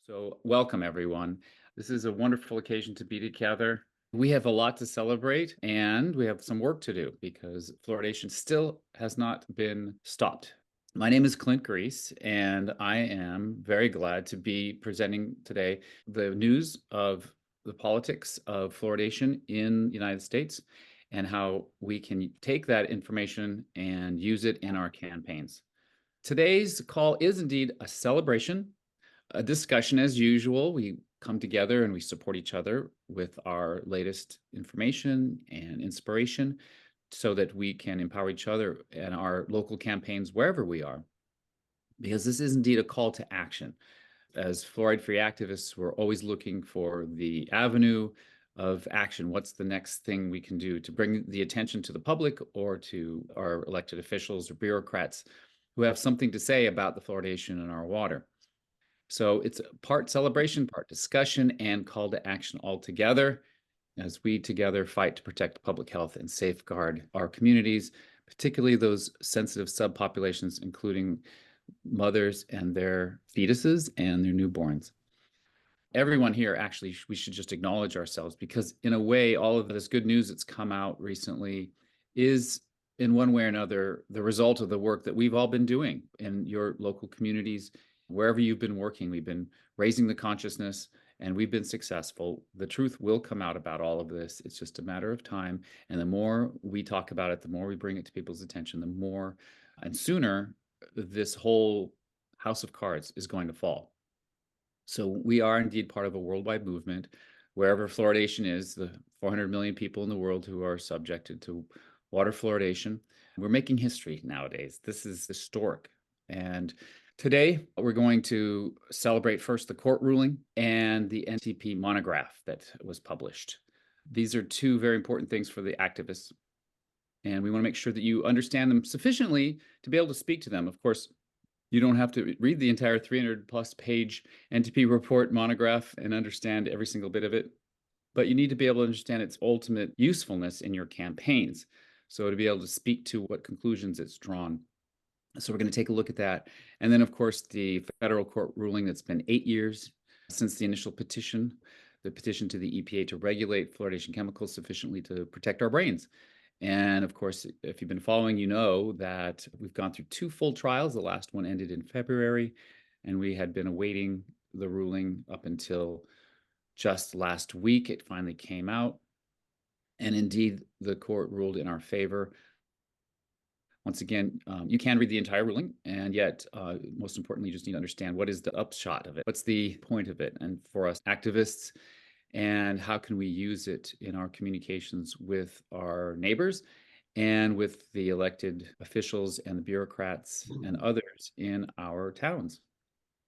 So, welcome everyone. This is a wonderful occasion to be together. We have a lot to celebrate and we have some work to do because fluoridation still has not been stopped. My name is Clint Grease, and I am very glad to be presenting today the news of the politics of fluoridation in the United States and how we can take that information and use it in our campaigns. Today's call is indeed a celebration, a discussion as usual. We come together and we support each other with our latest information and inspiration so that we can empower each other in our local campaigns wherever we are. Because this is indeed a call to action. As fluoride-free activists, we're always looking for the avenue of action. What's the next thing we can do to bring the attention to the public or to our elected officials or bureaucrats who have something to say about the fluoridation in our water? So it's part celebration, part discussion, and call to action all together as we together fight to protect public health and safeguard our communities, particularly those sensitive subpopulations, including mothers and their fetuses and their newborns. Everyone here, actually, we should just acknowledge ourselves because, in a way, all of this good news that's come out recently is, in one way or another, the result of the work that we've all been doing in your local communities. Wherever you've been working, we've been raising the consciousness and we've been successful. The truth will come out about all of this. It's just a matter of time. And the more we talk about it, the more we bring it to people's attention, the more and sooner this whole house of cards is going to fall. So we are indeed part of a worldwide movement. Wherever fluoridation is, the 400 million people in the world who are subjected to water fluoridation. We're making history nowadays. This is historic. And today we're going to celebrate first the court ruling and the NTP monograph that was published. These are two very important things for the activists. And we want to make sure that you understand them sufficiently to be able to speak to them. Of course, you don't have to read the entire 300 plus page NTP report monograph and understand every single bit of it, but you need to be able to understand its ultimate usefulness in your campaigns. So to be able to speak to what conclusions it's drawn. So we're going to take a look at that. And then, of course, the federal court ruling that's been 8 years since the initial petition, the petition to the EPA to regulate fluoridation chemicals sufficiently to protect our brains. And of course, if you've been following, you know that we've gone through 2 full trials. The last one ended in February, and we had been awaiting the ruling up until just last week. It finally came out. And indeed, the court ruled in our favor. Once again, you can read the entire ruling, and yet, most importantly, you just need to understand what is the upshot of it. What's the point of it? And for us activists, and how can we use it in our communications with our neighbors and with the elected officials and the bureaucrats and others in our towns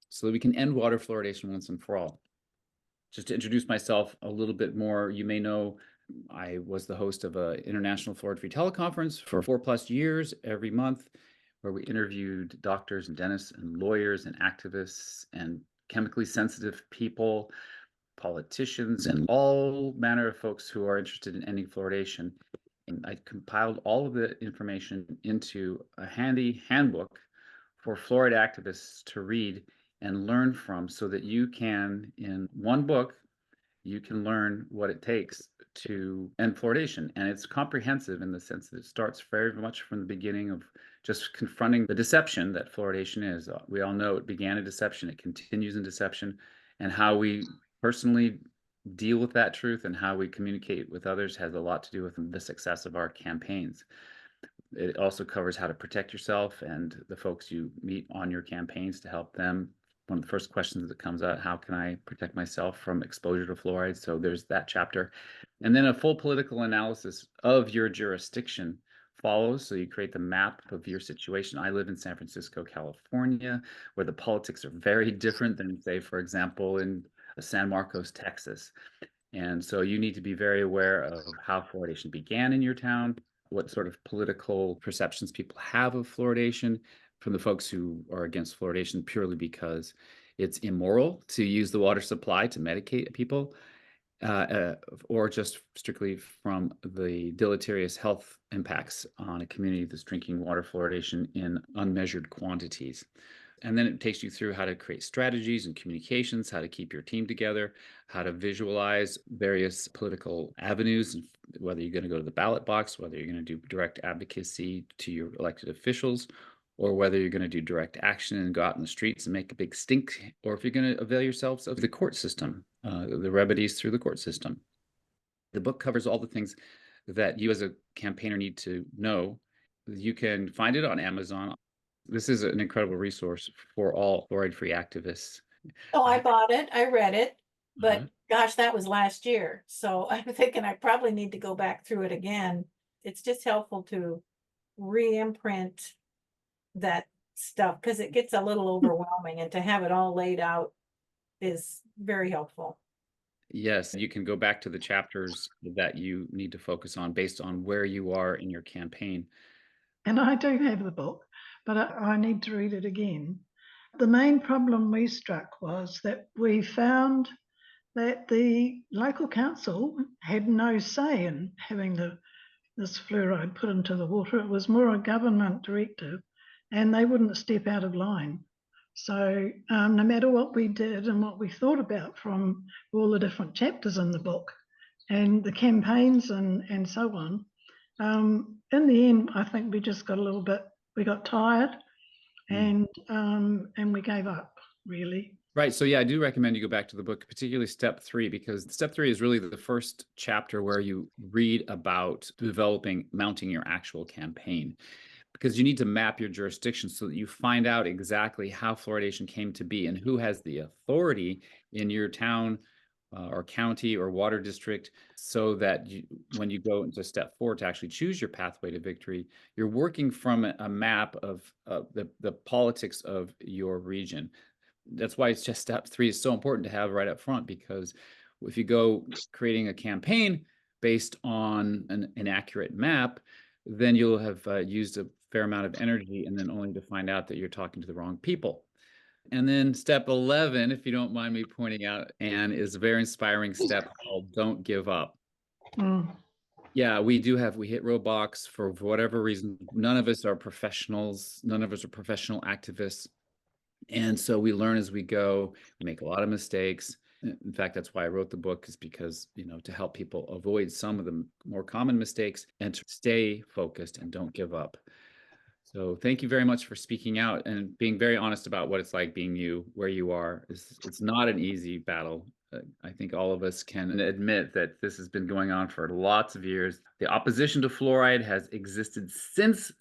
so that we can end water fluoridation once and for all. Just to introduce myself a little bit more, you may know I was the host of an international fluoride-free teleconference for 4+ years every month, where we interviewed doctors and dentists and lawyers and activists and chemically sensitive people, politicians, and all manner of folks who are interested in ending fluoridation. And I compiled all of the information into a handy handbook for fluoride activists to read and learn from so that you can, in one book, you can learn what it takes to end fluoridation. And it's comprehensive in the sense that it starts very much from the beginning of just confronting the deception that fluoridation is. We all know it began in deception, it continues in deception, and how we personally deal with that truth and how we communicate with others has a lot to do with the success of our campaigns. It also covers how to protect yourself and the folks you meet on your campaigns to help them. One of the first questions that comes out, how can I protect myself from exposure to fluoride? So there's that chapter. And then a full political analysis of your jurisdiction follows. So you create the map of your situation. I live in San Francisco, California, where the politics are very different than, say, for example, in San Marcos, Texas. And so you need to be very aware of how fluoridation began in your town, what sort of political perceptions people have of fluoridation, from the folks who are against fluoridation purely because it's immoral to use the water supply to medicate people, or just strictly from the deleterious health impacts on a community that's drinking water fluoridation in unmeasured quantities. And then it takes you through how to create strategies and communications, how to keep your team together, how to visualize various political avenues, whether you're going to go to the ballot box, whether you're going to do direct advocacy to your elected officials, or whether you're going to do direct action and go out in the streets and make a big stink, or if you're going to avail yourselves of the court system, the remedies through the court system. The book covers all the things that you as a campaigner need to know. You can find it on Amazon. This is an incredible resource for all fluoride-free activists. Oh, I bought it. I read it, Uh-huh. but gosh, that was last year. So I'm thinking I probably need to go back through it again. It's just helpful to re-imprint that stuff because it gets a little overwhelming, and to have it all laid out is very helpful. Yes, you can go back to the chapters that you need to focus on based on where you are in your campaign. And I do have the book, but I need to read it again. The main problem we struck was that we found that the local council had no say in having this fluoride put into the water. It was more a government directive, and they wouldn't step out of line. So no matter what we did and what we thought about from all the different chapters in the book and the campaigns and so on, in the end, I think we just got we got tired and we gave up, really. Right. So yeah, I do recommend you go back to the book, particularly step 3, because step 3 is really the first chapter where you read about mounting your actual campaign. Because you need to map your jurisdiction so that you find out exactly how fluoridation came to be and who has the authority in your town or county or water district, so that when you go into step 4 to actually choose your pathway to victory, you're working from a map of the politics of your region. That's why it's just step 3 is so important to have right up front, because if you go creating a campaign based on an inaccurate map, then you'll have used a fair amount of energy, and then only to find out that you're talking to the wrong people. And then step 11, if you don't mind me pointing out, Anne, is a very inspiring step called Don't Give Up. Yeah, we hit roadblocks for whatever reason. None of us are professionals. None of us are professional activists. And so we learn as we go. We make a lot of mistakes. In fact, that's why I wrote the book, is because, to help people avoid some of the more common mistakes and to stay focused and don't give up. So thank you very much for speaking out and being very honest about what it's like being you, where you are. It's not an easy battle. I think all of us can admit that this has been going on for lots of years. The opposition to fluoride has existed since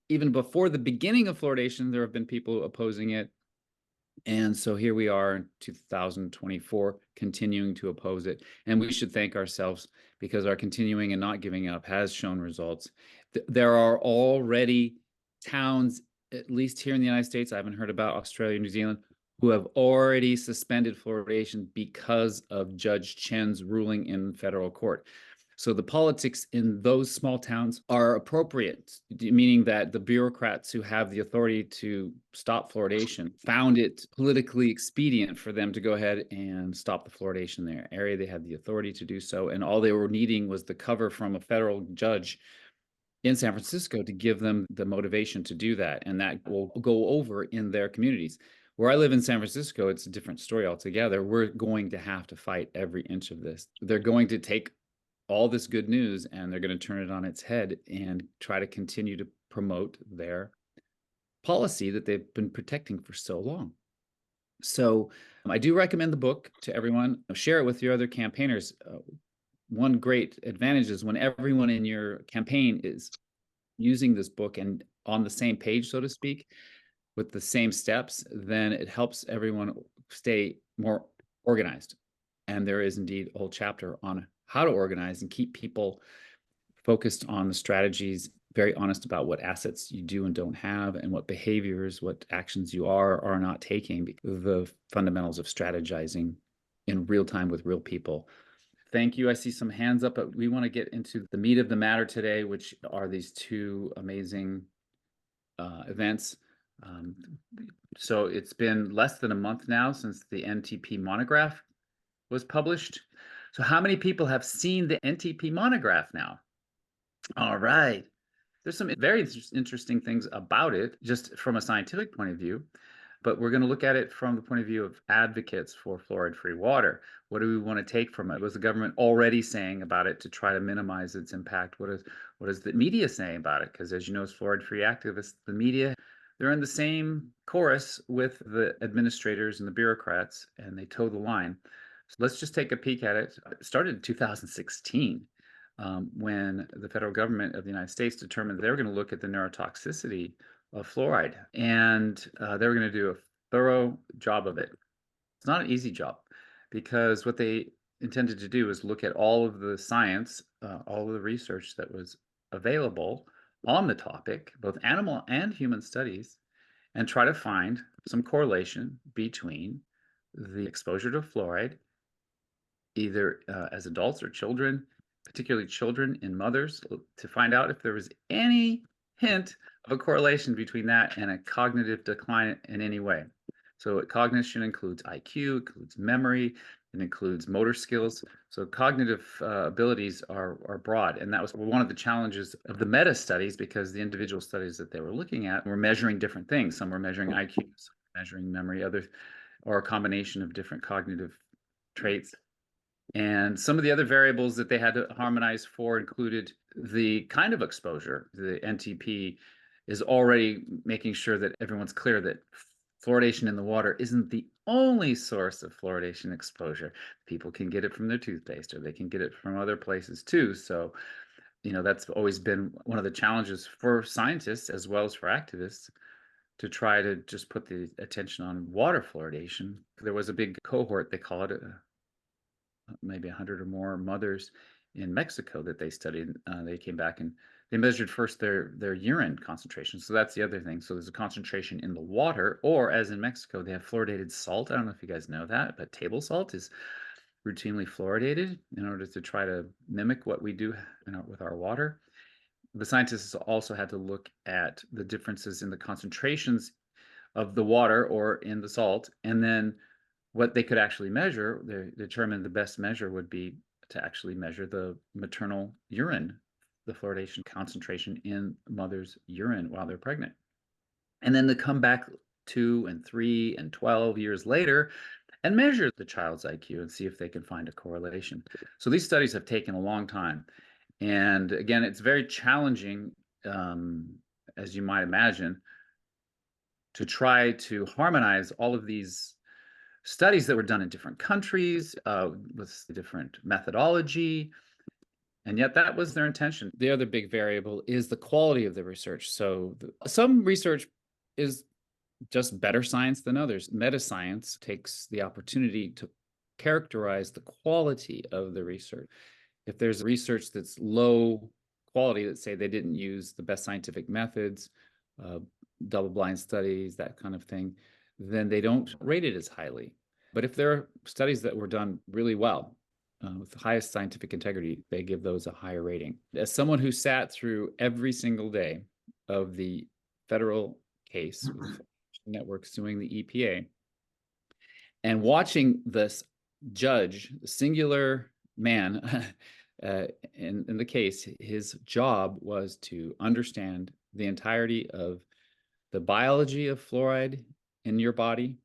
even before the beginning of fluoridation. There have been people opposing it. And so here we are in 2024, continuing to oppose it. And we should thank ourselves, because our continuing and not giving up has shown results. There are already towns, at least here in the United States, I haven't heard about Australia, New Zealand, who have already suspended fluoridation because of Judge Chen's ruling in federal court. So the politics in those small towns are appropriate, meaning that the bureaucrats who have the authority to stop fluoridation found it politically expedient for them to go ahead and stop the fluoridation in their area. They had the authority to do so, and all they were needing was the cover from a federal judge in San Francisco to give them the motivation to do that, and that will go over in their communities. Where I live in San Francisco, it's a different story altogether. We're going to have to fight every inch of this. They're going to take all this good news and they're going to turn it on its head and try to continue to promote their policy that they've been protecting for so long. So I do recommend the book to everyone. Share it with your other campaigners. One great advantage is when everyone in your campaign is using this book and on the same page, so to speak, with the same steps, then it helps everyone stay more organized. And there is indeed a whole chapter on how to organize and keep people focused on the strategies, very honest about what assets you do and don't have, and what behaviors, what actions you are or are not taking, the fundamentals of strategizing in real time with real people. Thank you. I see some hands up, but we want to get into the meat of the matter today, which are these two amazing events. So it's been less than a month now since the NTP monograph was published. So how many people have seen the NTP monograph now? All right. There's some very interesting things about it, just from a scientific point of view. but we're going to look at it from the point of view of advocates for fluoride-free water. What do we want to take from it? What is the government already saying about it to try to minimize its impact? What is the media saying about it? Because as you know, as fluoride-free activists, the media, they're in the same chorus with the administrators and the bureaucrats, and they toe the line. So let's just take a peek at it. It started in 2016 when the federal government of the United States determined they were going to look at the neurotoxicity of fluoride, and they were going to do a thorough job of it. It's not an easy job because what they intended to do is look at all of the science, all of the research that was available on the topic, both animal and human studies, and try to find some correlation between the exposure to fluoride, either as adults or children, particularly children in mothers, to find out if there was any hint of a correlation between that and a cognitive decline in any way. So cognition includes IQ, includes memory, it includes motor skills. So cognitive abilities are broad, and that was one of the challenges of the meta studies, because the individual studies that they were looking at were measuring different things. Some were measuring IQ, some were measuring memory, others, or a combination of different cognitive traits. And some of the other variables that they had to harmonize for included the kind of exposure. The NTP is already making sure that everyone's clear that fluoridation in the water isn't the only source of fluoridation exposure. People can get it from their toothpaste, or they can get it from other places too. So, that's always been one of the challenges for scientists as well as for activists, to try to just put the attention on water fluoridation. There was a big cohort, they call it, maybe 100 or more mothers in Mexico that they studied. They came back and they measured first their urine concentration. So that's the other thing. So there's a concentration in the water, or as in Mexico, they have fluoridated salt. I don't know if you guys know that, but table salt is routinely fluoridated in order to try to mimic what we do with our water. The scientists also had to look at the differences in the concentrations of the water or in the salt, and then what they could actually measure. They determined the best measure would be to actually measure the maternal urine, the fluoridation concentration in mother's urine while they're pregnant. And then they come back 2 and 3 and 12 years later and measure the child's IQ and see if they can find a correlation. So these studies have taken a long time. And again, it's very challenging, as you might imagine, to try to harmonize all of these studies that were done in different countries with different methodology, and yet that was their intention. The other big variable is the quality of the research. So some research is just better science than others. Meta science takes the opportunity to characterize the quality of the research. If there's research that's low quality, that say they didn't use the best scientific methods, double-blind studies, that kind of thing, then they don't rate it as highly. But if there are studies that were done really well, with the highest scientific integrity, they give those a higher rating. As someone who sat through every single day of the federal case with the network suing the EPA, and watching this judge, the singular man in the case, his job was to understand the entirety of the biology of fluoride in your body,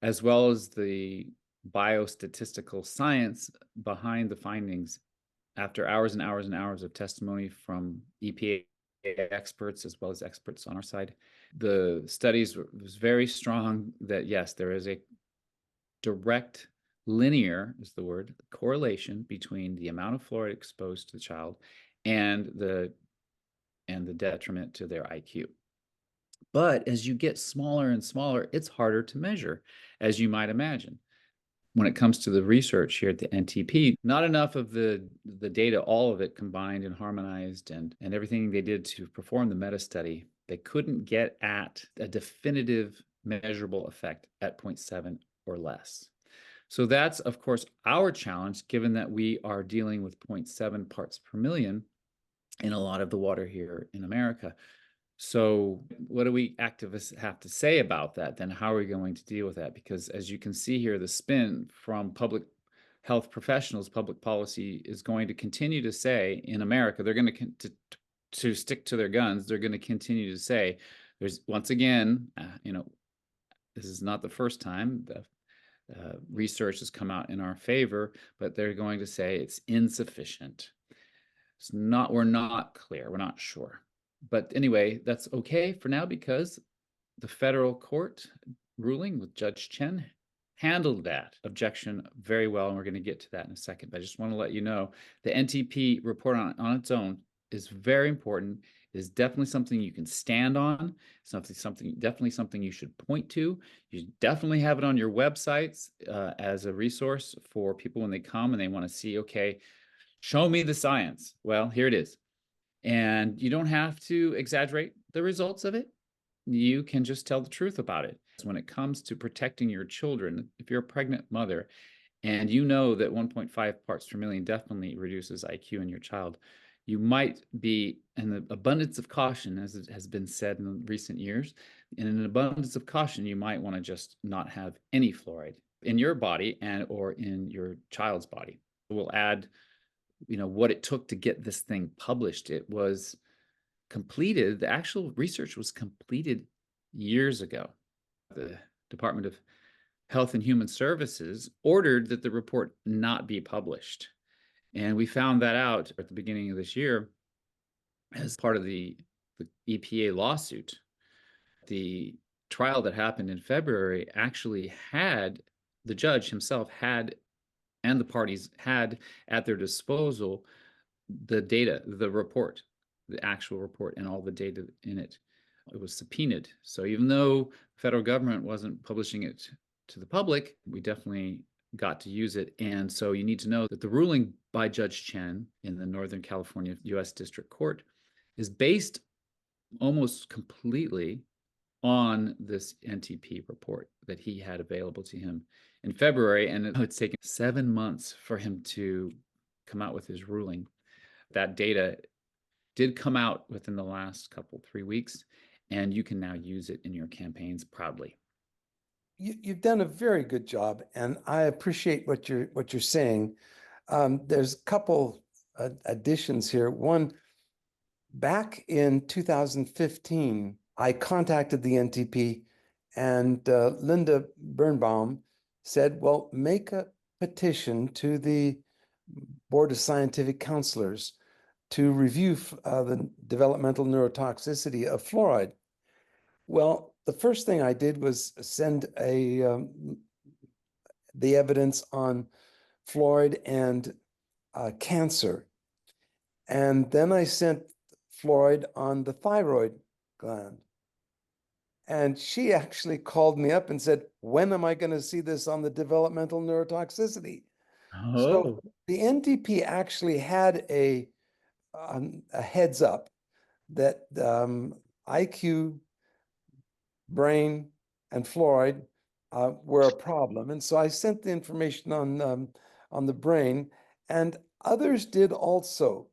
as well as the biostatistical science behind the findings, after hours and hours and hours of testimony from EPA experts as well as experts on our side. The studies was very strong that yes, there is a direct, linear is the word, correlation between the amount of fluoride exposed to the child and the detriment to their IQ. But as you get smaller and smaller, it's harder to measure, as you might imagine. When it comes to the research here at the NTP, not enough of the data, all of it combined and harmonized, and everything they did to perform the meta study, they couldn't get at a definitive measurable effect at 0.7 or less. So that's, of course, our challenge, given that we are dealing with 0.7 parts per million in a lot of the water here in America. So what do we activists have to say about that? Then how are we going to deal with that? Because as you can see here, the spin from public health professionals, public policy is going to continue to say in America, they're going to stick to their guns. They're going to continue to say there's, once again, This is not the first time the research has come out in our favor, but they're going to say it's insufficient. We're not clear, we're not sure. But anyway, that's okay for now because the federal court ruling with Judge Chen handled that objection very well, and we're going to get to that in a second. But I just want to let you know the NTP report on its own is very important. It is definitely something you can stand on. It's definitely something you should point to. You definitely have it on your websites as a resource for people when they come and they want to see, okay, show me the science. Well, here it is. And you don't have to exaggerate the results of it. You can just tell the truth about it. When it comes to protecting your children, if you're a pregnant mother and you know that 1.5 parts per million definitely reduces IQ in your child, you might be, in the abundance of caution, as it has been said in recent years, in an abundance of caution, you might want to just not have any fluoride in your body or in your child's body. We'll add, what it took to get this thing published. It was completed, the actual research was completed years ago. The Department of Health and Human Services ordered that the report not be published. And we found that out at the beginning of this year as part of the EPA lawsuit. The trial that happened in February actually had, the judge himself had, and the parties had at their disposal the data, the report, the actual report, and all the data in it. It was subpoenaed. So even though the federal government wasn't publishing it to the public, we definitely got to use it. And so you need to know that the ruling by Judge Chen in the Northern California U.S. District Court is based almost completely on this NTP report that he had available to him in February. And it's taken 7 months for him to come out with his ruling. That data did come out within the last 3 weeks, and you can now use it in your campaigns proudly. You've done a very good job, and I appreciate what you're saying. There's a couple additions here. One, back in 2015, I contacted the NTP, and Linda Birnbaum said, well, make a petition to the Board of Scientific Counselors to review the developmental neurotoxicity of fluoride. Well, the first thing I did was send the evidence on fluoride and cancer. And then I sent fluoride on the thyroid gland. And she actually called me up and said, when am I going to see this on the developmental neurotoxicity? Oh. So the NTP actually had a heads up that IQ, brain, and fluoride were a problem. And so I sent the information on the brain, and others did also.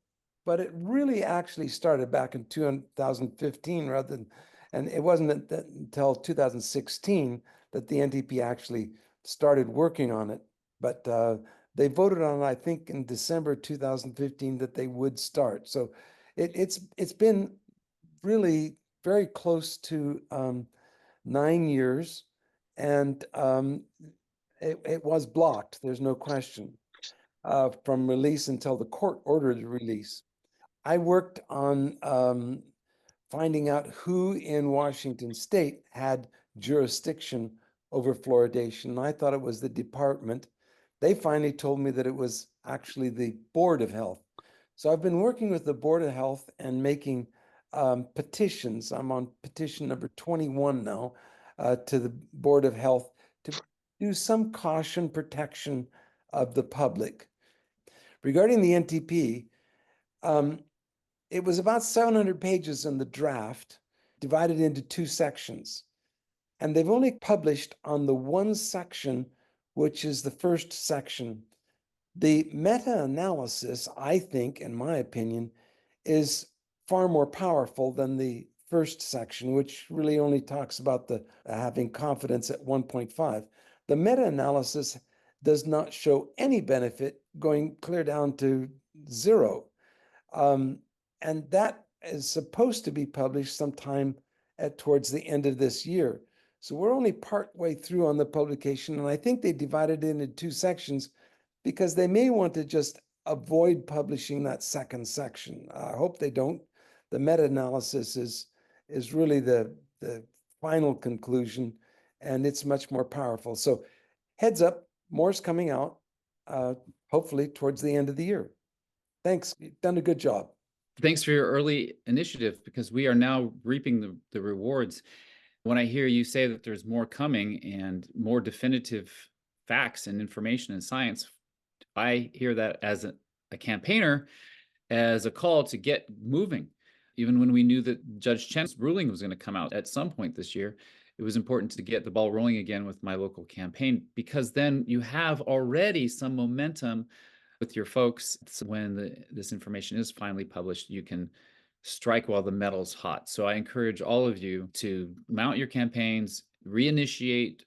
But it really actually started back in 2015 rather than, and it wasn't until 2016 that the NTP actually started working on it. But they voted on it, I think, in December 2015 that they would start. So it's been really very close to 9 years, and it was blocked. There's no question from release until the court ordered the release. I worked on finding out who in Washington State had jurisdiction over fluoridation. I thought it was the department. They finally told me that it was actually the Board of Health. So I've been working with the Board of Health and making petitions. I'm on petition number 21 now to the Board of Health to do some caution protection of the public. Regarding the NTP, it was about 700 pages in the draft, divided into 2 sections. And they've only published on the one section, which is the first section. The meta-analysis, I think, in my opinion, is far more powerful than the first section, which really only talks about the having confidence at 1.5. The meta-analysis does not show any benefit going clear down to 0. And that is supposed to be published sometime towards the end of this year. So we're only part way through on the publication, and I think they divided it into 2 sections because they may want to just avoid publishing that second section. I hope they don't. The meta-analysis is really the final conclusion, and it's much more powerful. So heads up, more's coming out, hopefully towards the end of the year. Thanks, you've done a good job. Thanks for your early initiative, because we are now reaping the rewards. When I hear you say that there's more coming and more definitive facts and information and science, I hear that as a campaigner, as a call to get moving. Even when we knew that Judge Chen's ruling was going to come out at some point this year, it was important to get the ball rolling again with my local campaign, because then you have already some momentum with your folks. So when this information is finally published, you can strike while the metal's hot. So I encourage all of you to mount your campaigns, reinitiate,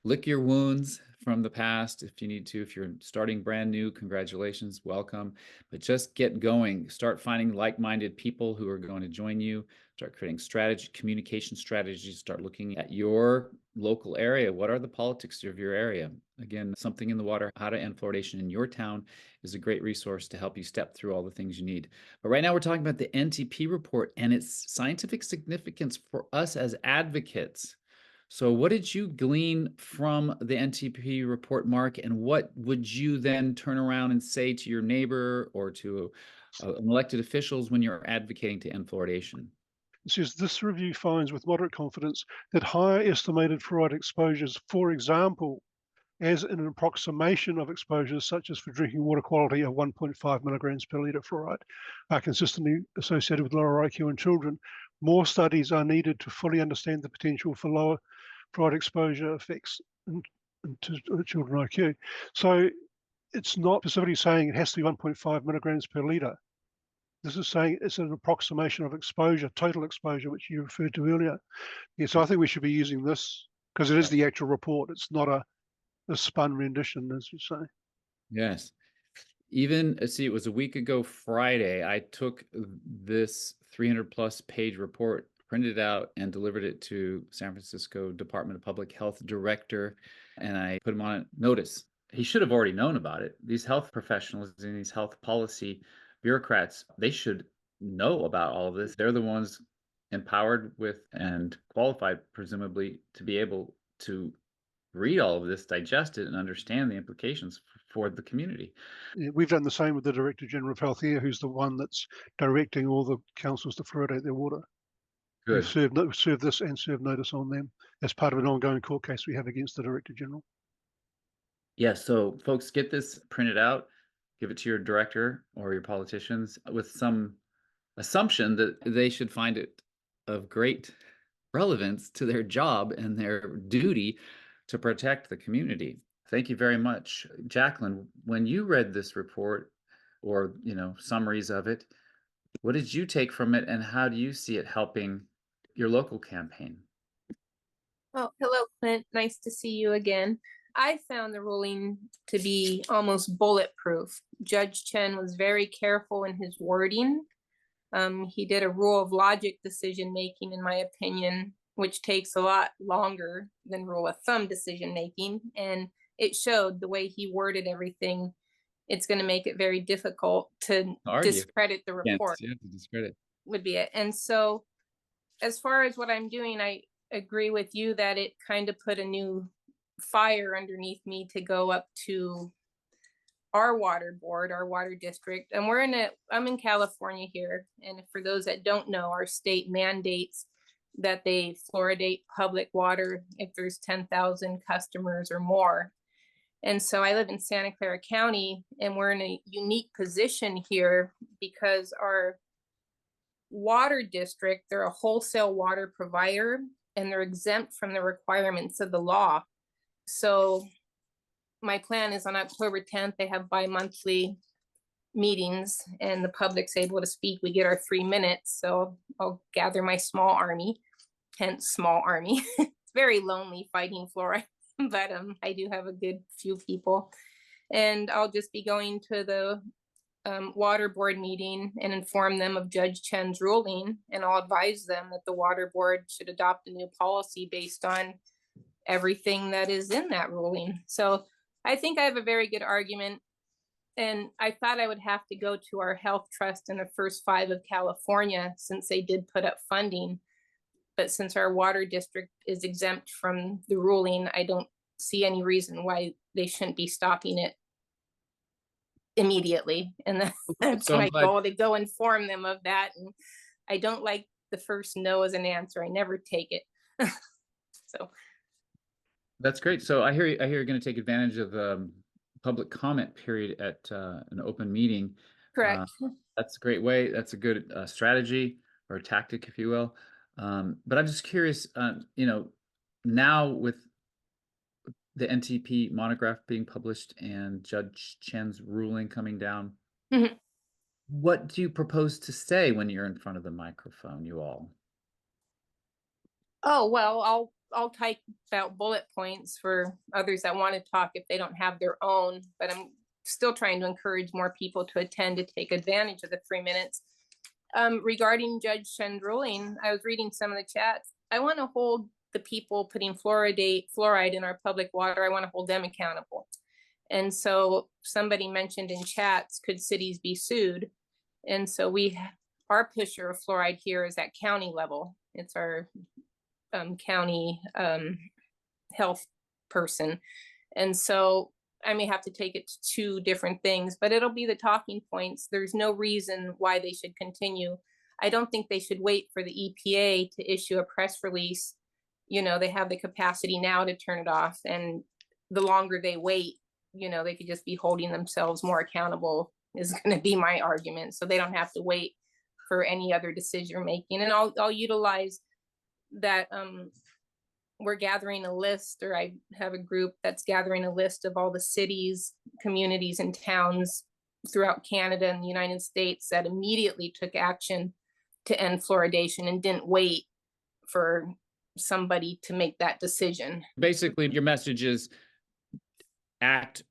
lick your wounds from the past if you need to. If you're starting brand new, congratulations, welcome. But just get going. Start finding like-minded people who are going to join you. Start creating strategy, communication strategies. Start looking at your local area. What are the politics of your area? Again, Something in the Water, How to End Fluoridation in Your Town is a great resource to help you step through all the things you need. But right now we're talking about the NTP report and its scientific significance for us as advocates. So what did you glean from the NTP report, Mark, and what would you then turn around and say to your neighbor or to elected officials when you're advocating to end fluoridation? It says this review finds with moderate confidence that higher estimated fluoride exposures, for example, as an approximation of exposures such as for drinking water quality of 1.5 milligrams per litre fluoride, are consistently associated with lower IQ in children. More studies are needed to fully understand the potential for lower fluoride exposure effects into children IQ. So it's not specifically saying it has to be 1.5 milligrams per litre. This is saying it's an approximation of exposure, total exposure, which you referred to earlier. Yeah, so I think we should be using this because it is the actual report. It's not a spun rendition, as you say. Yes. Even, it was a week ago Friday, I took this 300+ page report, printed it out, and delivered it to San Francisco Department of Public Health director, and I put him on notice. He should have already known about it. These health professionals and these health policy bureaucrats, they should know about all of this. They're the ones empowered with and qualified, presumably, to be able to read all of this, digest it, and understand the implications for the community. Yeah, we've done the same with the Director General of Health here, who's the one that's directing all the councils to fluoridate their water. Good. We've served this and served notice on them as part of an ongoing court case we have against the Director General. Yeah, so folks, get this printed out, give it to your director or your politicians with some assumption that they should find it of great relevance to their job and their duty to protect the community. Thank you very much. Jacqueline, when you read this report or, summaries of it, what did you take from it and how do you see it helping your local campaign? Oh, hello, Clint. Nice to see you again. I found the ruling to be almost bulletproof. Judge Chen was very careful in his wording. He did a rule of logic decision making, in my opinion, which takes a lot longer than rule of thumb decision making. And it showed the way he worded everything. It's going to make it very difficult to discredit the report. Yeah, to discredit. Would be it. And so as far as what I'm doing, I agree with you that it kind of put a new fire underneath me to go up to our water board, our water district. And I'm in California here. And for those that don't know, our state mandates that they fluoridate public water if there's 10,000 customers or more. And so I live in Santa Clara County, and we're in a unique position here because our water district, they're a wholesale water provider, and they're exempt from the requirements of the law. So my plan is on October 10th, they have bi-monthly meetings and the public's able to speak. We get our 3 minutes. So I'll gather my small army, hence small army. It's very lonely fighting fluoride, but I do have a good few people. And I'll just be going to the water board meeting and inform them of Judge Chen's ruling, and I'll advise them that the water board should adopt a new policy based on everything that is in that ruling. So I think I have a very good argument. And I thought I would have to go to our health trust in the first 5 of California, since they did put up funding. But since our water district is exempt from the ruling, I don't see any reason why they shouldn't be stopping it immediately. And that's So I'm my glad- goal, to go inform them of that. And I don't like the first no as an answer. I never take it. So That's great. So I hear you're going to take advantage of the public comment period at an open meeting. correct. That's a great way. That's a good strategy or tactic, if you will. But I'm just curious, now with the NTP monograph being published and Judge Chen's ruling coming down, Mhm. what do you propose to say when you're in front of the microphone, you all? Oh, well, I'll type out bullet points for others that want to talk if they don't have their own, but I'm still trying to encourage more people to attend to take advantage of the 3 minutes. Regarding Judge Chen's ruling, I was reading some of the chats. I want to hold the people putting fluoride in our public water. I want to hold them accountable. And so somebody mentioned in chats, could cities be sued? And so our pusher of fluoride here is at county level. It's our county health person. And so I may have to take it to 2 different things, but it'll be the talking points. There's no reason why they should continue. I don't think they should wait for the EPA to issue a press release. They have the capacity now to turn it off. And the longer they wait, they could just be holding themselves more accountable, is going to be my argument. So they don't have to wait for any other decision making. And I'll utilize that we're gathering a list, or I have a group that's gathering a list of all the cities, communities, and towns throughout Canada and the United States that immediately took action to end fluoridation and didn't wait for somebody to make that decision. Basically, your message is act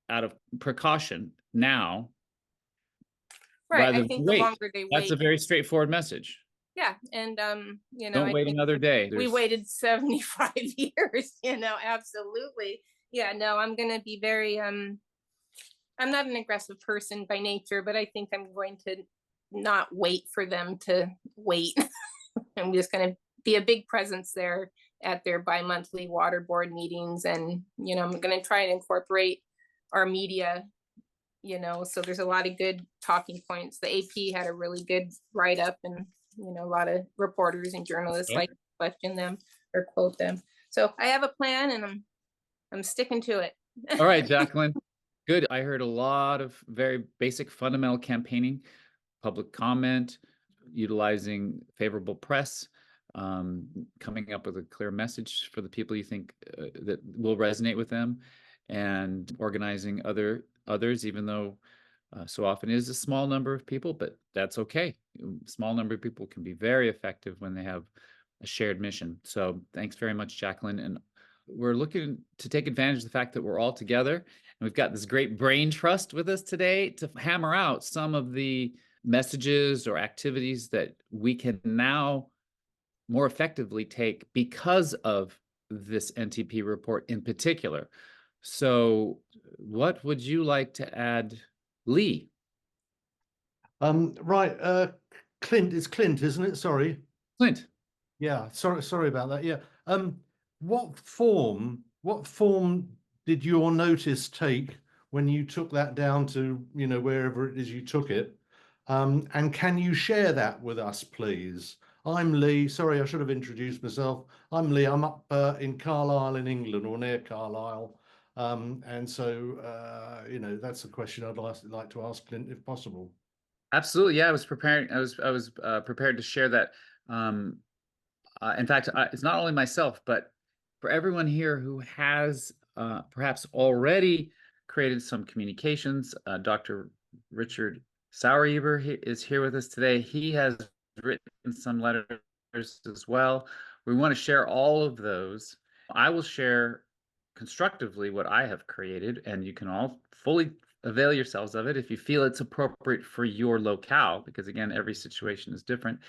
out of precaution now. Right. rather I than think the wait. longer they That's wait. a very straightforward message. Yeah. And, Don't I wait think another day. we There's- waited 75 years, absolutely. Yeah, no, I'm going to be very, I'm not an aggressive person by nature, but I think I'm going to not wait for them to wait. I'm just going to be a big presence there at their bi-monthly water board meetings. And, I'm going to try and incorporate our media, so there's a lot of good talking points. The AP had a really good write-up, and, a lot of reporters and journalists like to question them or quote them. So I have a plan, and I'm sticking to it. All right, Jacqueline. Good. I heard a lot of very basic fundamental campaigning, public comment, utilizing favorable press, coming up with a clear message for the people you think that will resonate with them, and organizing others, even though so often it is a small number of people, but that's okay. Small number of people can be very effective when they have a shared mission. So thanks very much, Jacqueline. And we're looking to take advantage of the fact that we're all together, and we've got this great brain trust with us today to hammer out some of the messages or activities that we can now more effectively take because of this NTP report in particular. So what would you like to add, Lee? Right, Clint, it's Clint, isn't it? Sorry. Clint. Yeah, sorry about that. Yeah. What form did your notice take when you took that down to, wherever it is you took it? And can you share that with us, please? I'm Lee. Sorry, I should have introduced myself. I'm Lee. I'm up in Carlisle in England, or near Carlisle. And so, that's a question I'd like to ask Clint, if possible. Absolutely. Yeah, I was preparing. I was prepared to share that. In fact, it's not only myself, but for everyone here who has perhaps already created some communications. Dr. Richard Sauereber is here with us today. He has written some letters as well. We want to share all of those. I will share constructively what I have created, and you can all fully avail yourselves of it if you feel it's appropriate for your locale, because again, every situation is different,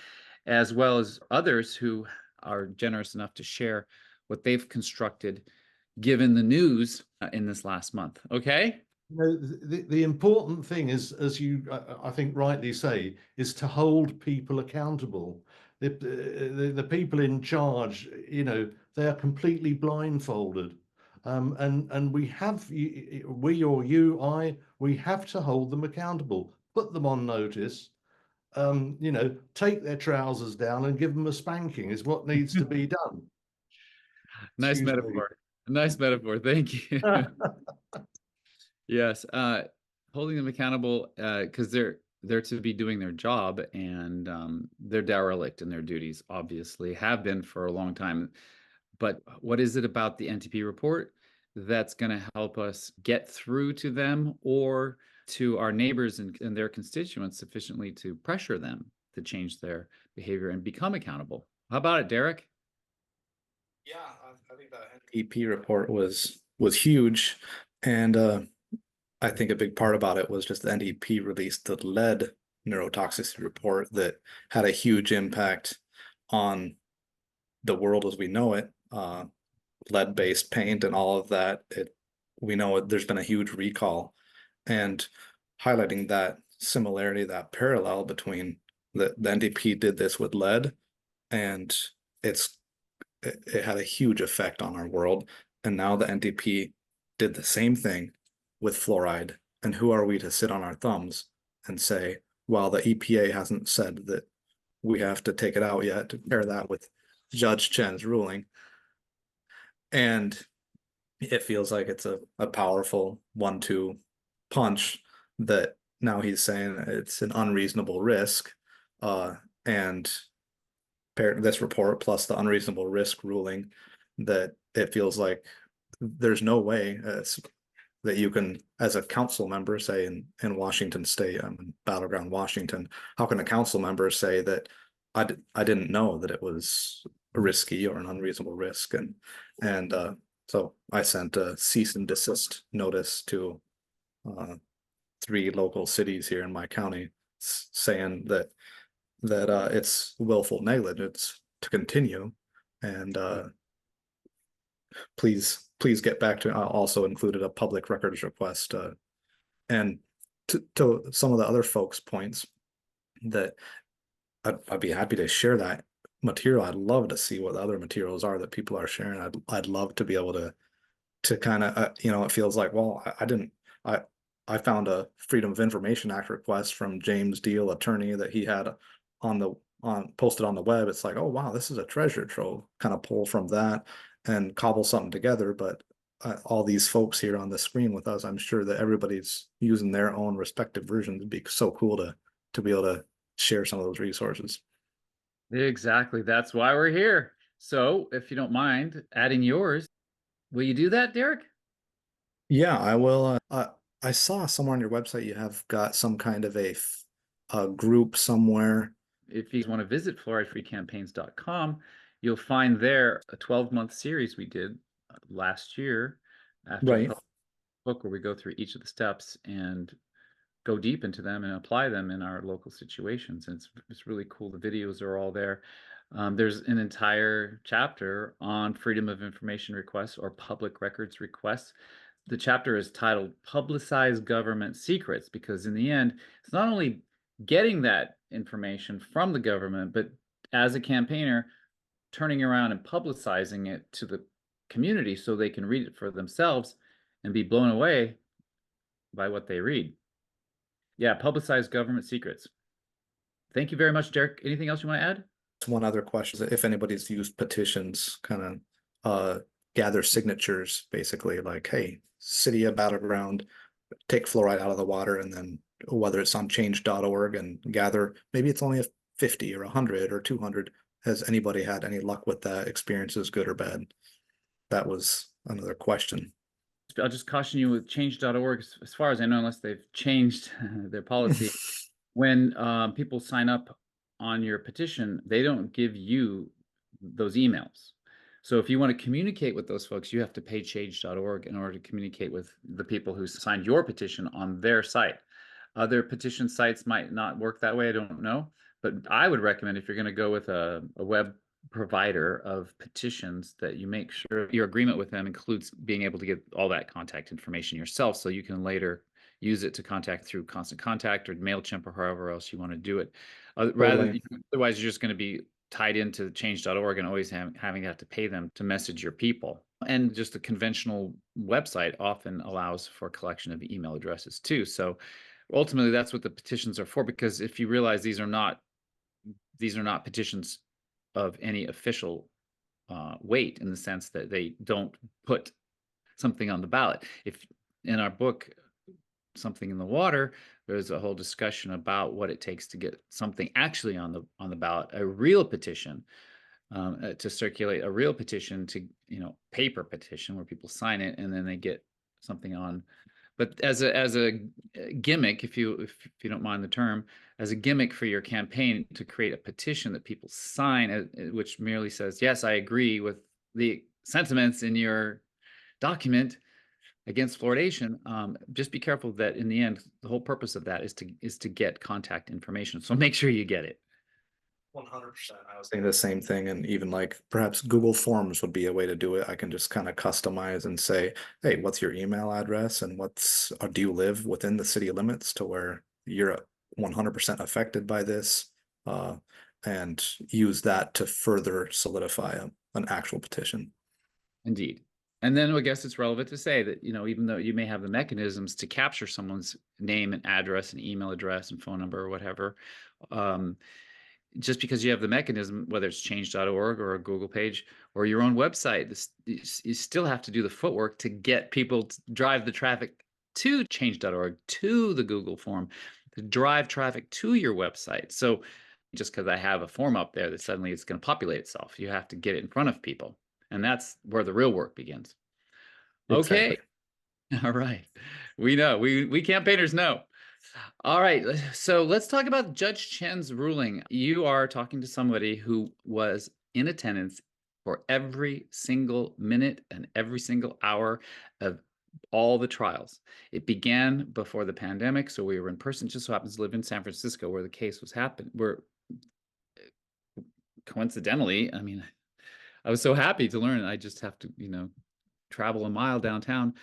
as well as others who are generous enough to share what they've constructed given the news in this last month. Okay? The important thing is, as you I think rightly say, is to hold people accountable. The people in charge, they are completely blindfolded. And we or you, we have to hold them accountable, put them on notice, take their trousers down and give them a spanking is what needs to be done. Nice Excuse me. metaphor. Nice metaphor. Thank you. Yes, holding them accountable because they're to be doing their job, and they're derelict in their duties, obviously, have been for a long time. But what is it about the NTP report that's going to help us get through to them or to our neighbors and their constituents sufficiently to pressure them to change their behavior and become accountable? How about it, Derek? Yeah, I think that NTP report was huge, and I think a big part about it was just the NDP released the lead neurotoxicity report that had a huge impact on the world as we know it. Lead-based paint and all of that. We know there's been a huge recall, and highlighting that similarity, that parallel between the NDP did this with lead, and it had a huge effect on our world. And now the NDP did the same thing with fluoride. And who are we to sit on our thumbs and say, well, the EPA hasn't said that we have to take it out yet, to compare that with Judge Chen's ruling. And it feels like it's a powerful 1-2 punch that now he's saying it's an unreasonable risk. And this report plus the unreasonable risk ruling, that it feels like there's no way that you can, as a council member, say in Washington State, battleground Washington, how can a council member say that I didn't know that it was risky or an unreasonable risk? And so I sent a cease and desist notice to 3 local cities here in my county, saying that it's willful negligence to continue, and please get back to. I also included a public records request, and to some of the other folks' points, that I'd be happy to share that material. I'd love to see what the other materials are that people are sharing. I'd love to be able to kind of it feels like, well, I found a Freedom of Information Act request from James Deal, attorney, that he had posted on the web. It's like, oh wow, this is a treasure trove. Kind of pull from that and cobble something together. But all these folks here on the screen with us, I'm sure that everybody's using their own respective versions. It'd be so cool to be able to share some of those resources. Exactly. That's why we're here. So if you don't mind adding yours, will you do that, Derek? Yeah, I will. I saw somewhere on your website you have got some kind of a group somewhere. If you want to visit fluoride-free-campaigns.com, you'll find there a 12-month series we did last year after Right. the book, where we go through each of the steps and go deep into them and apply them in our local situations. And it's really cool. The videos are all there. There's an entire chapter on freedom of information requests or public records requests. The chapter is titled Publicize Government Secrets, because in the end, it's not only getting that information from the government, but as a campaigner, turning around and publicizing it to the community so they can read it for themselves and be blown away by what they read. Yeah, publicize government secrets. Thank you very much, Derek. Anything else you want to add? One other question: if anybody's used petitions, kind of gather signatures, basically like, hey, city of Battleground, take fluoride out of the water, and then whether it's on change.org and gather, maybe it's only a 50 or 100 or 200. Has anybody had any luck with that? Experiences, good or bad? That was another question. I'll just caution you with change.org, as far as I know, unless they've changed their policy, when people sign up on your petition, they don't give you those emails. So if you want to communicate with those folks, you have to pay change.org in order to communicate with the people who signed your petition on their site. Other petition sites might not work that way, I don't know. But I would recommend, if you're going to go with a web provider of petitions, that you make sure your agreement with them includes being able to get all that contact information yourself, so you can later use it to contact through Constant Contact or MailChimp or however else you want to do it. Totally. Otherwise, you're just going to be tied into change.org and always having to have to pay them to message your people. And just a conventional website often allows for collection of email addresses too. So ultimately, that's what the petitions are for, because if you realize these are not petitions of any official weight, in the sense that they don't put something on the ballot. If in our book, Something in the Water, there's a whole discussion about what it takes to get something actually on the ballot, a real petition, to circulate a real petition, to paper petition where people sign it and then they get something on. But as a gimmick, if you don't mind the term, as a gimmick for your campaign, to create a petition that people sign, which merely says, yes, I agree with the sentiments in your document against fluoridation, just be careful that in the end, the whole purpose of that is to get contact information. So make sure you get it. 100%. I was thinking the same thing, and even like perhaps Google Forms would be a way to do it. I can just kind of customize and say, hey, what's your email address, and do you live within the city limits to where you're 100% affected by this, and use that to further solidify an actual petition. Indeed. And then I guess it's relevant to say that, even though you may have the mechanisms to capture someone's name and address and email address and phone number or whatever, just because you have the mechanism, whether it's change.org or a Google page or your own website, you still have to do the footwork to get people to drive the traffic to change.org, to the Google form, to drive traffic to your website. So just because I have a form up there, that suddenly it's going to populate itself. You have to get it in front of people. And that's where the real work begins. Okay. Exactly. All right. We know. We campaigners know. All right. So let's talk about Judge Chen's ruling. You are talking to somebody who was in attendance for every single minute and every single hour of all the trials. It began before the pandemic, so we were in person. Just so happens to live in San Francisco, where the case was happening. Where coincidentally, I was so happy to learn. I just have to, travel a mile downtown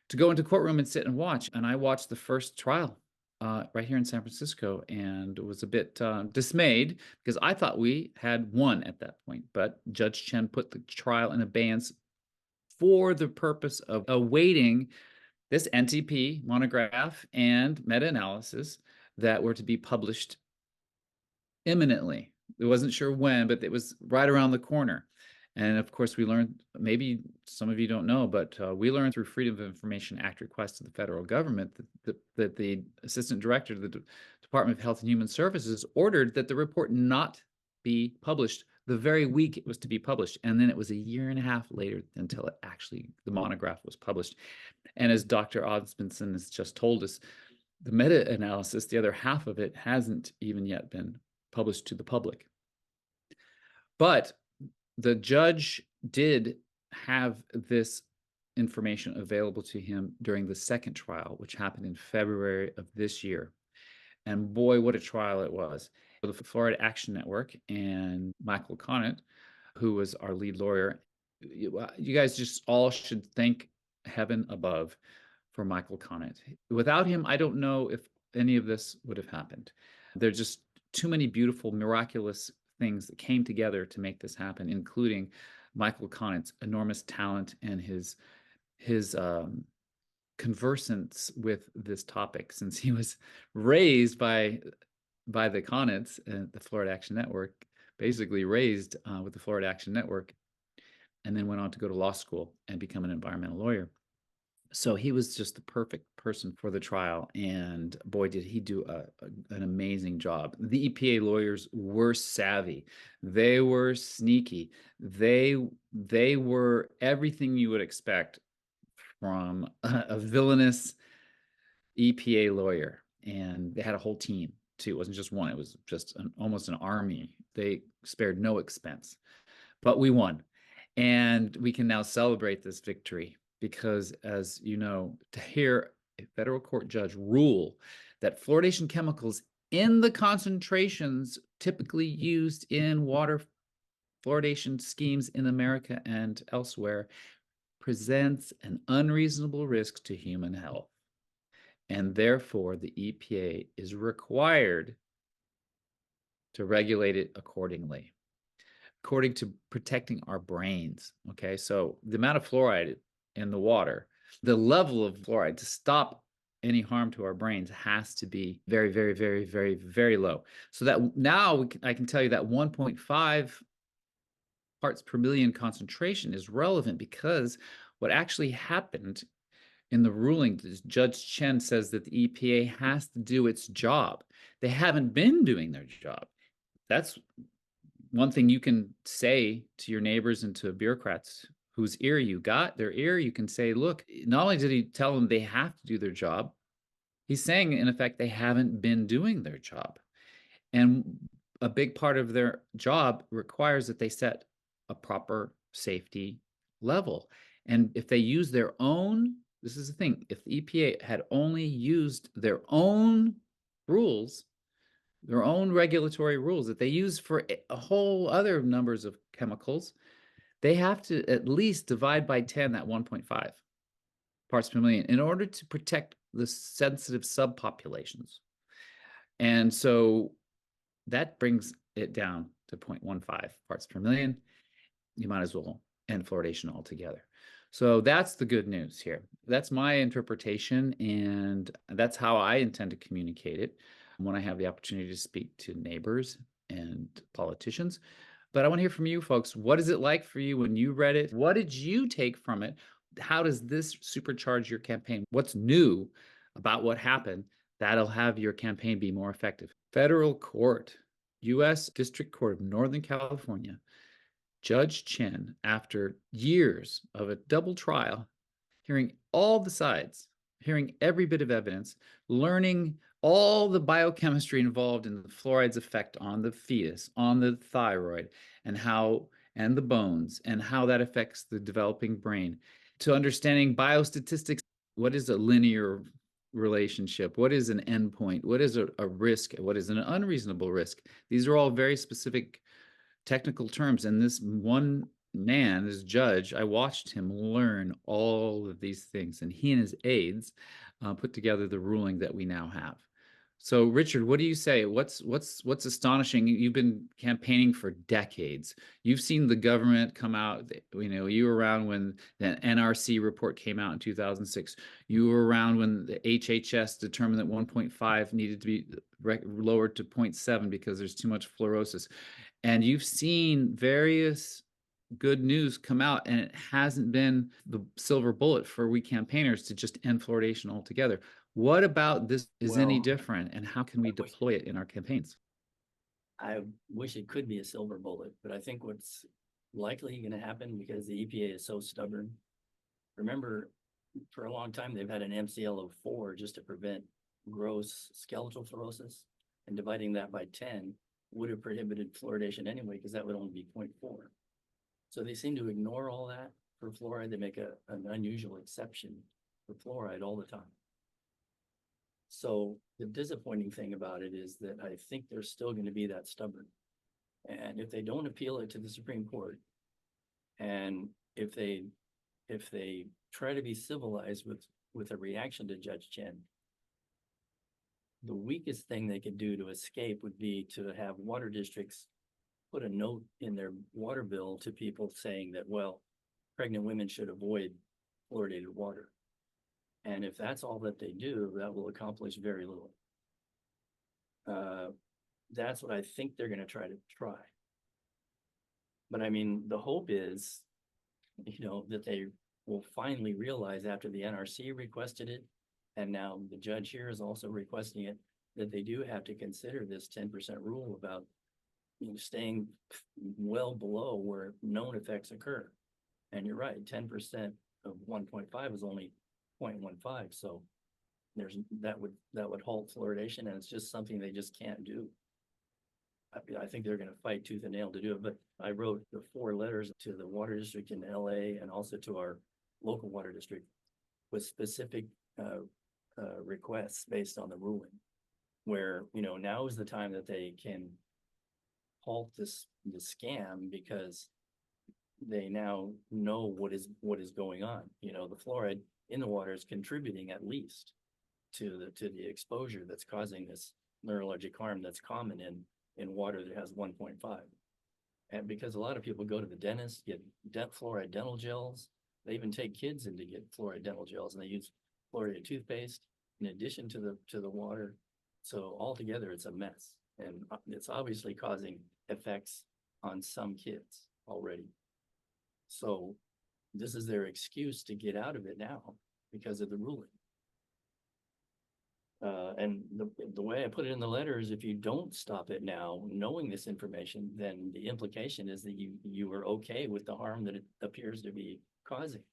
to go into courtroom and sit and watch. And I watched the first trial right here in San Francisco, and was a bit dismayed, because I thought we had won at that point. But Judge Chen put the trial in abeyance for the purpose of awaiting this NTP monograph and meta-analysis that were to be published imminently. It wasn't sure when, but it was right around the corner. And of course, we learned, maybe some of you don't know, but we learned through Freedom of Information Act request to the federal government that the assistant director of the Department of Health and Human Services ordered that the report not be published the very week it was to be published. And then it was a year and a half later until the monograph was published. And as Dr. Osmundson has just told us, the meta-analysis, the other half of it, hasn't even yet been published to the public. But the judge did have this information available to him during the second trial, which happened in February of this year. And boy, what a trial it was. The Fluoride Action Network and Michael Conant, who was our lead lawyer, you guys just all should thank heaven above for Michael Conant. Without him, I don't know if any of this would have happened. There's just too many beautiful, miraculous things that came together to make this happen, including Michael Conant's enormous talent and his conversance with this topic, since he was raised by the Conants and the Fluoride Action Network, basically raised with the Fluoride Action Network, and then went on to go to law school and become an environmental lawyer. So he was just the perfect person for the trial, and boy, did he do an amazing job. The EPA lawyers were savvy. They were sneaky. They were everything you would expect from a villainous EPA lawyer, and they had a whole team too. It wasn't just one. It was just almost an army. They spared no expense, but we won. And we can now celebrate this victory because, as you know, to hear a federal court judge rule that fluoridation chemicals in the concentrations typically used in water fluoridation schemes in America and elsewhere presents an unreasonable risk to human health. And therefore, the EPA is required to regulate it accordingly, according to protecting our brains. Okay, so the amount of fluoride in the water, the level of fluoride to stop any harm to our brains has to be very, very, very, very, very low. So that now I can tell you that 1.5 parts per million concentration is relevant because what actually happened in the ruling, Judge Chen says that the EPA has to do its job. They haven't been doing their job. That's one thing you can say to your neighbors and to bureaucrats whose ear you got, their ear. You can say, look, not only did he tell them they have to do their job, he's saying, in effect, they haven't been doing their job. And a big part of their job requires that they set a proper safety level. And if they use their own, this is the thing, if the EPA had only used their own rules, their own regulatory rules that they use for a whole other numbers of chemicals, they have to at least divide by 10 that 1.5 parts per million in order to protect the sensitive subpopulations. And so that brings it down to 0.15 parts per million. You might as well end fluoridation altogether. So that's the good news here. That's my interpretation, and that's how I intend to communicate it when I have the opportunity to speak to neighbors and politicians. But I want to hear from you folks. What is it like for you when you read it? What did you take from it? How does this supercharge your campaign? What's new about what happened that'll have your campaign be more effective? Federal court, U.S. District Court of Northern California, Judge Chen, after years of a double trial, hearing all the sides, hearing every bit of evidence, learning all the biochemistry involved in the fluoride's effect on the fetus, on the thyroid, and the bones, and how that affects the developing brain, to understanding biostatistics. What is a linear relationship? What is an endpoint? What is a risk? What is an unreasonable risk? These are all very specific technical terms. And this one man, this judge, I watched him learn all of these things, and he and his aides put together the ruling that we now have. So, Richard, what do you say? What's astonishing? You've been campaigning for decades. You've seen the government come out. You were around when the NRC report came out in 2006. You were around when the HHS determined that 1.5 needed to be lowered to 0.7 because there's too much fluorosis. And you've seen various good news come out, and it hasn't been the silver bullet for we campaigners to just end fluoridation altogether. What about this is any different, and how can we deploy it in our campaigns? I wish it could be a silver bullet, but I think what's likely going to happen, because the EPA is so stubborn. Remember, for a long time, they've had an MCL of 4 just to prevent gross skeletal fluorosis, and dividing that by 10 would have prohibited fluoridation anyway, because that would only be 0.4. So they seem to ignore all that for fluoride. They make an unusual exception for fluoride all the time. So the disappointing thing about it is that I think they're still going to be that stubborn. And if they don't appeal it to the Supreme Court, and if they try to be civilized with a reaction to Judge Chen, the weakest thing they could do to escape would be to have water districts put a note in their water bill to people saying that, well, pregnant women should avoid fluoridated water. And if that's all that they do, that will accomplish very little. That's what I think they're going to try. But I mean, the hope is, that they will finally realize, after the NRC requested it, and now the judge here is also requesting it, that they do have to consider this 10% rule about staying well below where known effects occur. And you're right, 10% of 1.5 is only 0.15. So that would halt fluoridation, and it's just something they just can't do. I think they're going to fight tooth and nail to do it. But I wrote the 4 letters to the water district in LA and also to our local water district with specific requests based on the ruling, where, you know, now is the time that they can halt this scam, because they now know what is going on. You know, the fluoride in the water is contributing at least to the exposure that's causing this neurologic harm that's common in water that has 1.5. And because a lot of people go to the dentist, get fluoride dental gels, they even take kids in to get fluoride dental gels, and they use fluoridated toothpaste in addition to the water. So altogether, it's a mess, and it's obviously causing effects on some kids already. So this is their excuse to get out of it now because of the ruling. And the way I put it in the letter is, if you don't stop it now, knowing this information, then the implication is that you were okay with the harm that it appears to be causing.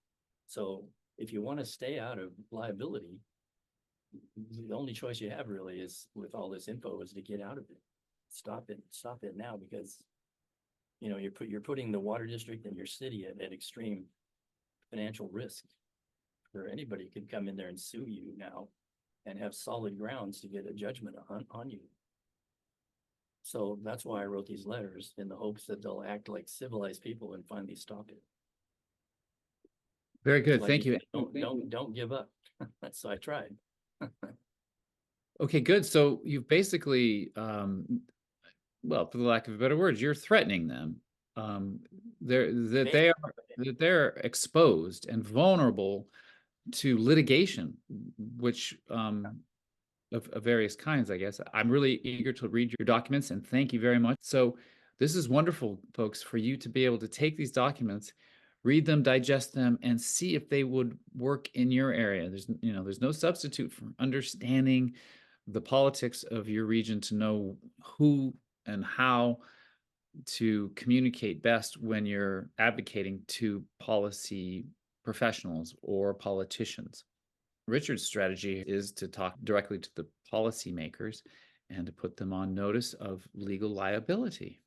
So if you want to stay out of liability, the only choice you have really is, with all this info, is to get out of it. Stop it now, because, you know, you're putting the water district and your city at extreme financial risk. Or anybody could come in there and sue you now and have solid grounds to get a judgment on you. So that's why I wrote these letters, in the hopes that they'll act like civilized people and finally stop it. Very good. Like, Thank you. Don't give up. So I tried. Okay, good. So you've basically, well, for the lack of a better word, you're threatening them. That they're exposed and vulnerable to litigation, which of various kinds, I guess. I'm really eager to read your documents, and thank you very much. So this is wonderful, folks, for you to be able to take these documents, read them, digest them, and see if they would work in your area. There's no substitute for understanding the politics of your region, to know who and how to communicate best when you're advocating to policy professionals or politicians. Richard's strategy is to talk directly to the policymakers and to put them on notice of legal liability.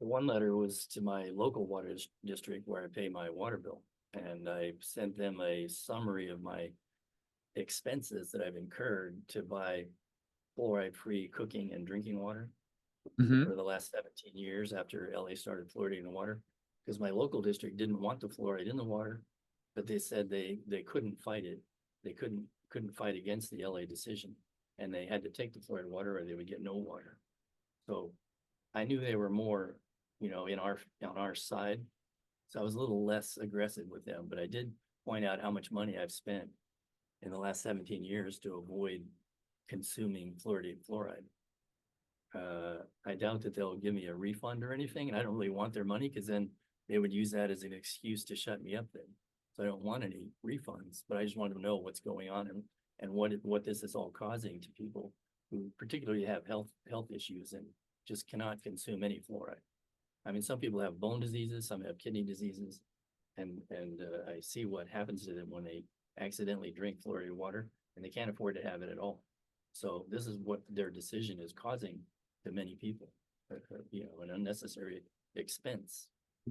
The one letter was to my local water district where I pay my water bill, and I sent them a summary of my expenses that I've incurred to buy fluoride-free cooking and drinking water for the last 17 years after LA started fluoridating the water, because my local district didn't want the fluoride in the water, but they said they couldn't fight it. They couldn't fight against the LA decision, and they had to take the fluoride water or they would get no water. So I knew they were more, you know, on our side. So I was a little less aggressive with them, but I did point out how much money I've spent in the last 17 years to avoid consuming fluoridated fluoride. I doubt that they'll give me a refund or anything, and I don't really want their money, because then they would use that as an excuse to shut me up then. So I don't want any refunds, but I just want to know what's going on and what this is all causing to people who particularly have health issues and just cannot consume any fluoride. I mean, some people have bone diseases, some have kidney diseases, and I see what happens to them when they accidentally drink fluoridated water, and they can't afford to have it at all. So this is what their decision is causing to many people, you know, an unnecessary expense.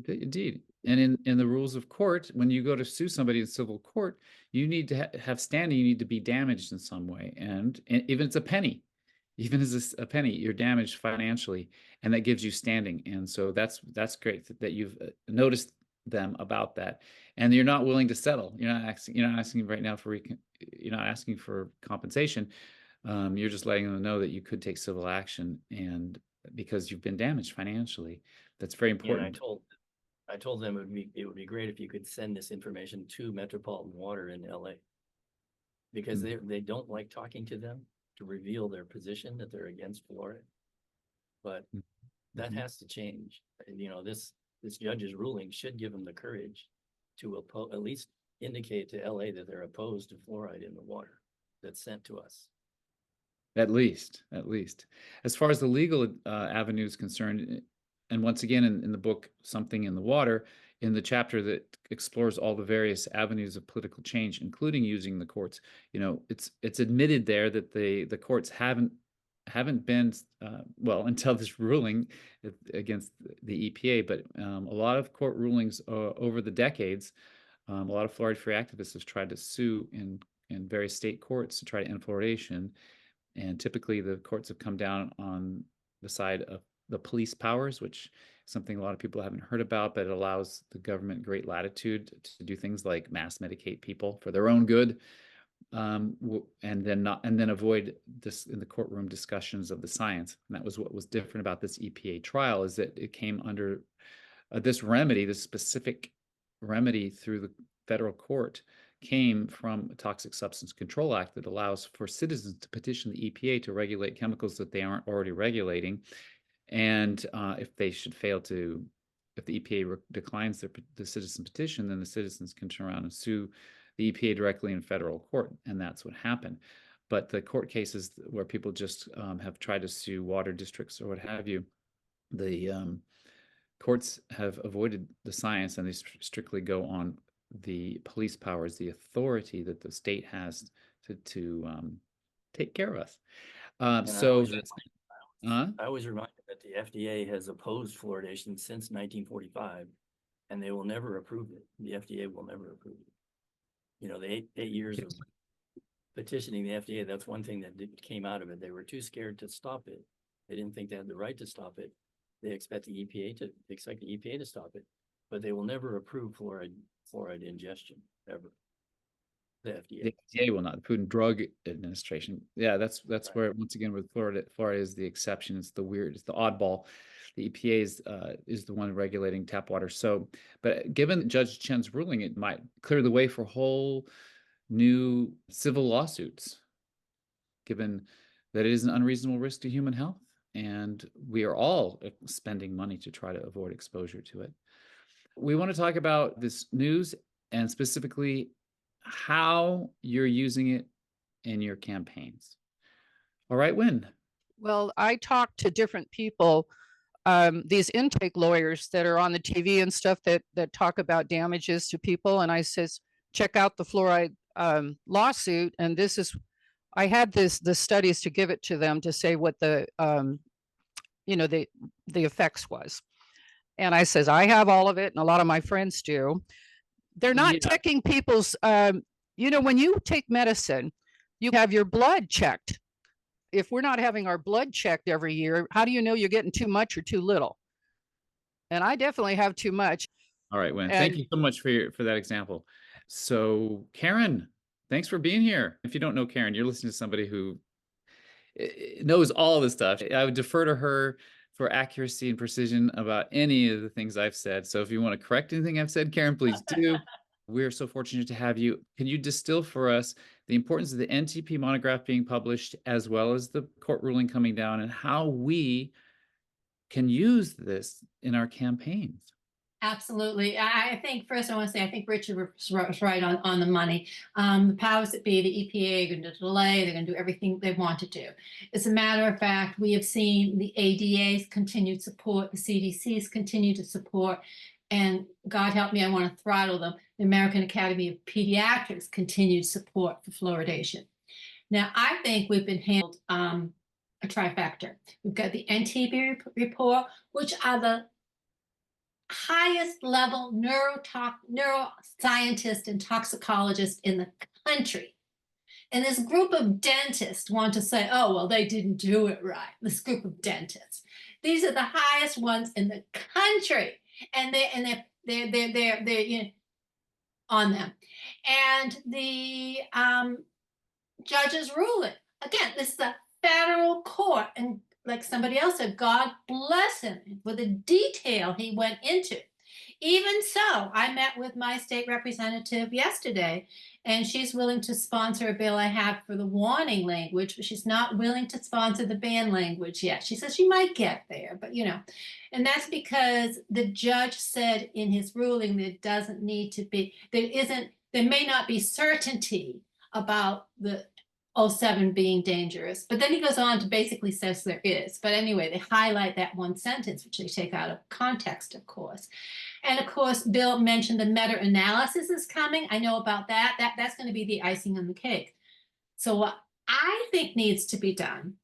Indeed. And in the rules of court, when you go to sue somebody in civil court, you need to have standing. You need to be damaged in some way. And even it's a penny, even as a penny, you're damaged financially, and that gives you standing. And so that's great that you've noticed them about that, and you're not willing to settle. You're not asking right now for you're not asking for compensation. You're just letting them know that you could take civil action, and because you've been damaged financially. That's very important. And I told them it would be great if you could send this information to Metropolitan Water in LA, because they don't like talking to them to reveal their position that they're against fluoride. But that has to change. And, you know, this judge's ruling should give them the courage to at least indicate to LA that they're opposed to fluoride in the water that's sent to us. At least. As far as the legal avenue is concerned, and once again in the book, Something in the Water, in the chapter that explores all the various avenues of political change, including using the courts, you know, it's admitted there that the courts haven't haven't been, well, until this ruling against the EPA, but a lot of court rulings over the decades, a lot of fluoride-free activists have tried to sue in various state courts to try to end fluoridation. And typically the courts have come down on the side of the police powers, which is something a lot of people haven't heard about, but it allows the government great latitude to do things like mass medicate people for their own good, and then avoid this in the courtroom discussions of the science. And that was what was different about this EPA trial, is that it came under this remedy, this specific remedy through the federal court, came from a Toxic Substance Control Act that allows for citizens to petition the EPA to regulate chemicals that they aren't already regulating. And if they should fail to, if the EPA declines the citizen petition, then the citizens can turn around and sue the EPA directly in federal court. And that's what happened. But the court cases where people just have tried to sue water districts or what have you, the courts have avoided the science, and they strictly go on the police powers, the authority that the state has to take care of us. So I was reminded that the FDA has opposed fluoridation since 1945, and they will never approve it. The FDA will never approve it. You know, the eight years of petitioning the FDA, that's one thing that came out of it. They were too scared to stop it. They didn't think they had the right to stop it. They expect the EPA to stop it, but they will never approve fluoride ingestion ever. The FDA. The FDA will not. The Food and Drug Administration. Yeah, that's Right. where, once again, with fluoride is the exception. It's the oddball. The EPA is the one regulating tap water. So, but given Judge Chen's ruling, it might clear the way for whole new civil lawsuits, given that it is an unreasonable risk to human health. And we are all spending money to try to avoid exposure to it. We want to talk about this news and specifically how you're using it in your campaigns. All right, Wynn. Well, I talk to different people, these intake lawyers that are on the TV and stuff that talk about damages to people. And I says, check out the fluoride lawsuit. And this is, I had the studies to give it to them to say what the effects was. And I says, I have all of it, and a lot of my friends do. They're not checking people's, when you take medicine, you have your blood checked. If we're not having our blood checked every year, how do you know you're getting too much or too little? And I definitely have too much. All right, Wynn, thank you so much for that example. So Karen, thanks for being here. If you don't know Karen, you're listening to somebody who knows all this stuff. I would defer to her for accuracy and precision about any of the things I've said. So if you want to correct anything I've said, Karen, please do. We're so fortunate to have you. Can you distill for us the importance of the NTP monograph being published, as well as the court ruling coming down, and how we can use this in our campaigns? Absolutely. I think first I want to say, I think Richard was right on the money. The powers that be, the EPA, are going to delay, they're going to do everything they want to do. As a matter of fact, we have seen the ADA's continued support, the CDC's continued to support, and God help me, I want to throttle them, the American Academy of Pediatrics continued support for fluoridation. Now, I think we've been handled a trifecta. We've got the NTP report, which are the highest level neuroscientists and toxicologists in the country. And this group of dentists want to say, oh, well, they didn't do it right. This group of dentists. These are the highest ones in the country. And they're on them. And the judge's ruling, again, this is a federal court, and like somebody else said, God bless him for the detail he went into. Even so, I met with my state representative yesterday, and she's willing to sponsor a bill I have for the warning language, but she's not willing to sponsor the ban language yet. She says she might get there, but and that's because the judge said in his ruling there doesn't need to be, there may not be certainty about the 07 being dangerous, but then he goes on to basically says there is. But anyway, they highlight that one sentence, which they take out of context, of course. And of course, Bill mentioned the meta-analysis is coming. I know about that. That's going to be the icing on the cake. So what I think needs to be done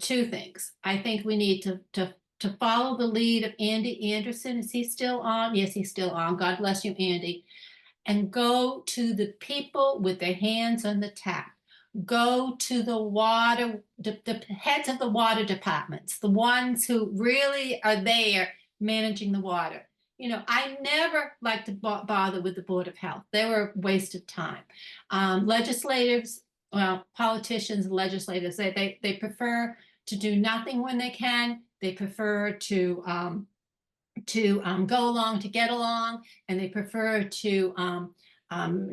two things. I think we need to follow the lead of Andy Anderson. Is he still on? Yes, he's still on. God bless you, Andy. And go to the people with their hands on the tap. Go to the water, the heads of the water departments, the ones who really are there managing the water. You know, I never like to bother with the Board of Health. They were a waste of time. Legislators, well, politicians, legislators, they prefer to do nothing when they can. They prefer to go along to get along, and they prefer to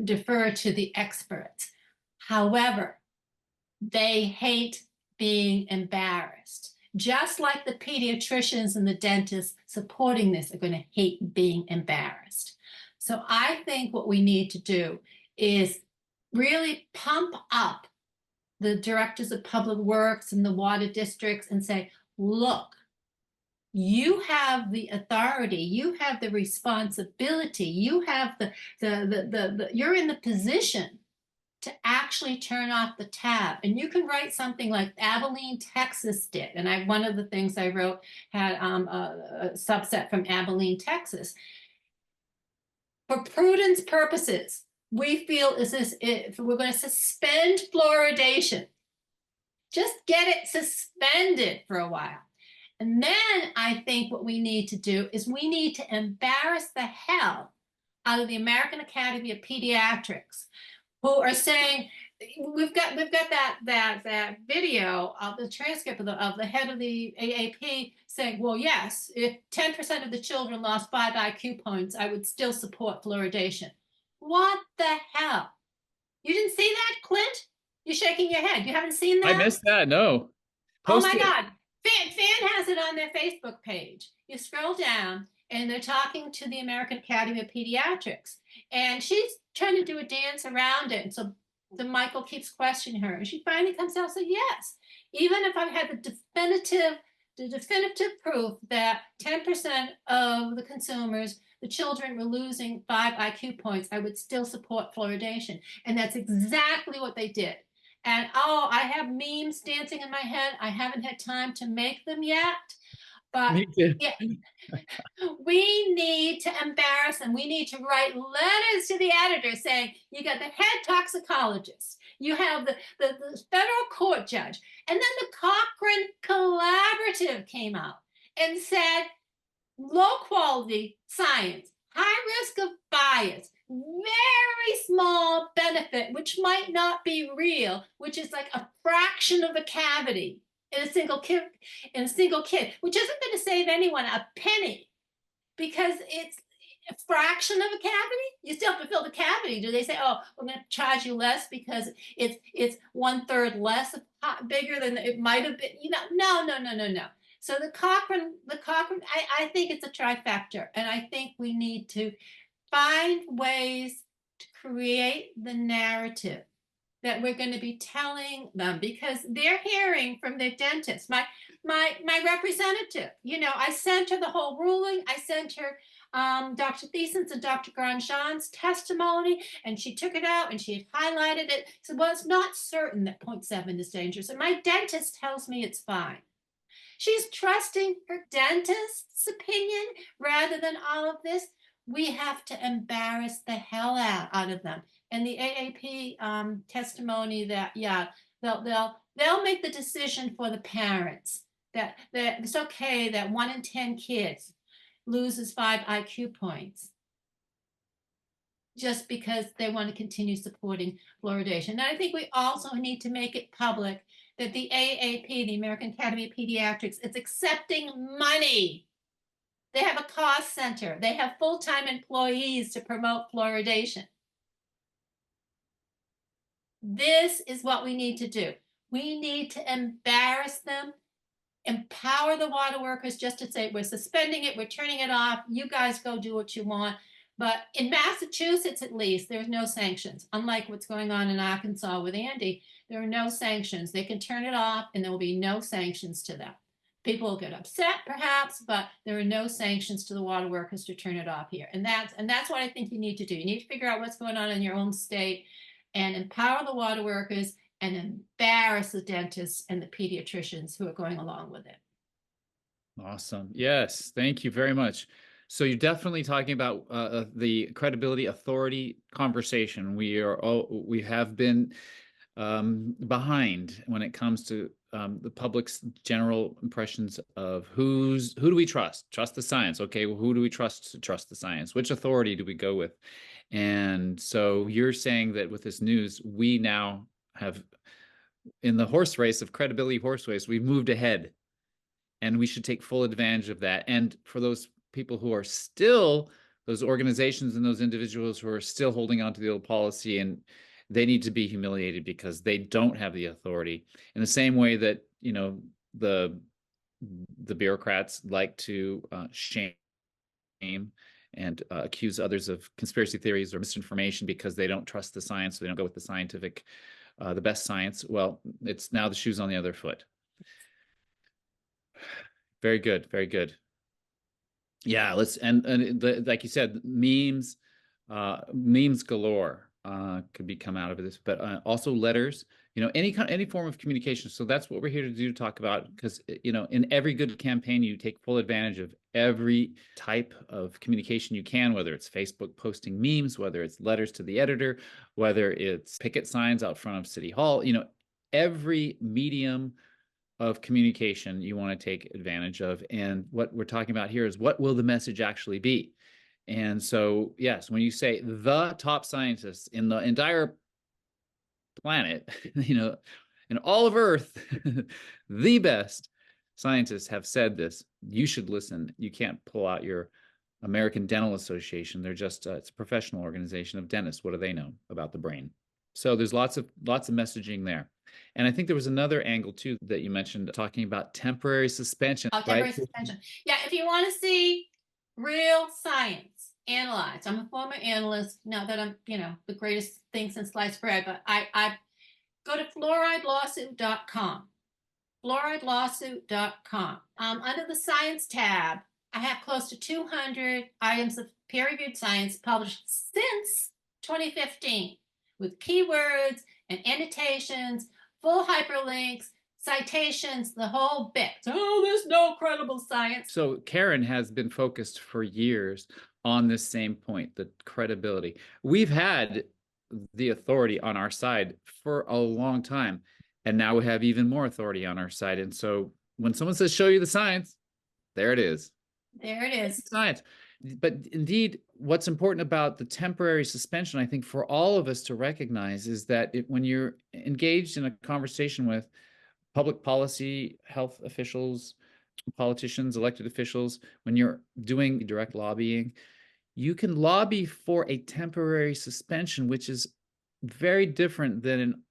defer to the experts. However, they hate being embarrassed. Just like the pediatricians and the dentists supporting this are going to hate being embarrassed. So I think what we need to do is really pump up the directors of public works and the water districts and say, look, you have the authority, you have the responsibility, you have you're in the position to actually turn off the tab. And you can write something like Abilene, Texas did. And one of the things I wrote had a subset from Abilene, Texas. For prudence purposes, we feel if we're going to suspend fluoridation, just get it suspended for a while. And then I think what we need to do is we need to embarrass the hell out of the American Academy of Pediatrics, who are saying, we've got that video of the transcript of the head of the AAP saying, well, yes, if 10% of the children lost 5 IQ points, I would still support fluoridation. What the hell? You didn't see that, Clint? You're shaking your head. You haven't seen that? I missed that. No. Post it. God. Fan has it on their Facebook page. You scroll down and they're talking to the American Academy of Pediatrics. And she's trying to do a dance around it. And so the Michael keeps questioning her. And she finally comes out and says, yes, even if I've had the definitive proof that 10% of the consumers, the children were losing 5 IQ points, I would still support fluoridation. And that's exactly what they did. And I have memes dancing in my head. I haven't had time to make them yet. But yeah, we need to embarrass them. We need to write letters to the editor saying, you got the head toxicologist, you have the federal court judge, and then the Cochrane Collaborative came out and said, low quality science, high risk of bias, very small benefit, which might not be real, which is like a fraction of a cavity in a single kid, which isn't going to save anyone a penny, because it's a fraction of a cavity. You still have to fill the cavity. Do they say, oh, we're going to charge you less because it's 1/3 less bigger than it might have been? You know, no. So the Cochrane, I think it's a trifecta, and I think we need to find ways to create the narrative that we're going to be telling them, because they're hearing from their dentist. My representative, you know, I sent her the whole ruling. I sent her Dr. Thiessen's and Dr. Grandjean's testimony, and she took it out and she had highlighted it. She said, well, it's not certain that 0.7 is dangerous, and my dentist tells me it's fine. She's trusting her dentist's opinion rather than all of this. We have to embarrass the hell out of them. And the AAP testimony that, yeah, they'll make the decision for the parents that it's okay that 1 in 10 kids loses 5 IQ points just because they want to continue supporting fluoridation. And I think we also need to make it public that the AAP, the American Academy of Pediatrics, is accepting money. They have a cost center. They have full-time employees to promote fluoridation. This is what we need to do. We need to embarrass them, empower the water workers just to say, we're suspending it, we're turning it off, you guys go do what you want. But in Massachusetts, at least, there's no sanctions. Unlike what's going on in Arkansas with Andy, there are no sanctions. They can turn it off and there will be no sanctions to them. People will get upset perhaps, but there are no sanctions to the water workers to turn it off here. And that's what I think you need to do. You need to figure out what's going on in your own state and empower the water workers and embarrass the dentists and the pediatricians who are going along with it. Awesome. Yes. Thank you very much. So you're definitely talking about the credibility authority conversation. We have been behind when it comes to the public's general impressions of who do we trust? Trust the science. Okay, well, who do we trust to trust the science? Which authority do we go with? And so you're saying that with this news, we now have, in the horse race of credibility horse race, we've moved ahead, and we should take full advantage of that. And for those people who are still, those organizations and those individuals who are still holding on to the old policy, and they need to be humiliated because they don't have the authority. In the same way that, you know, the bureaucrats like to shame and accuse others of conspiracy theories or misinformation because they don't trust the science, so they don't go with the scientific, the best science. Well, it's now the shoes on the other foot. Very good, very good. Yeah, let's like you said, memes galore could come out of this, but also letters, you know, any form of communication. So that's what we're here to do, to talk about, because, you know, in every good campaign, you take full advantage of every type of communication you can, whether it's Facebook posting memes, whether it's letters to the editor, whether it's picket signs out front of City Hall, you know, every medium of communication you want to take advantage of. And what we're talking about here is, what will the message actually be? And so, yes, when you say the top scientists in the entire planet, you know, in all of Earth, the best scientists have said this, you should listen. You can't pull out your American Dental Association. They're just, it's a professional organization of dentists. What do they know about the brain? So there's lots of messaging there. And I think there was another angle too that you mentioned, talking about temporary suspension. Oh, temporary right? suspension. Yeah, if you want to see real science analyzed, I'm a former analyst, not that I'm, you know, the greatest thing since sliced bread, but I go to fluoridelawsuit.com. Fluoridelawsuit.com. Under the science tab, I have close to 200 items of peer-reviewed science published since 2015, with keywords and annotations, full hyperlinks, citations, the whole bit. Oh, there's no credible science. So Karen has been focused for years on this same point, the credibility. We've had the authority on our side for a long time, and now we have even more authority on our side. And so when someone says, show you the science, there it is. There it is. Science. But indeed, what's important about the temporary suspension, I think, for all of us to recognize, is that when you're engaged in a conversation with public policy, health officials, politicians, elected officials, when you're doing direct lobbying, you can lobby for a temporary suspension, which is very different than an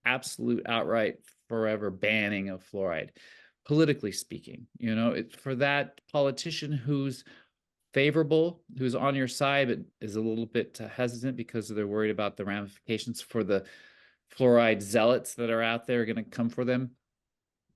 absolute outright forever banning of fluoride, politically speaking. You know, for that politician who's favorable, who's on your side, but is a little bit hesitant because they're worried about the ramifications for the fluoride zealots that are out there going to come for them.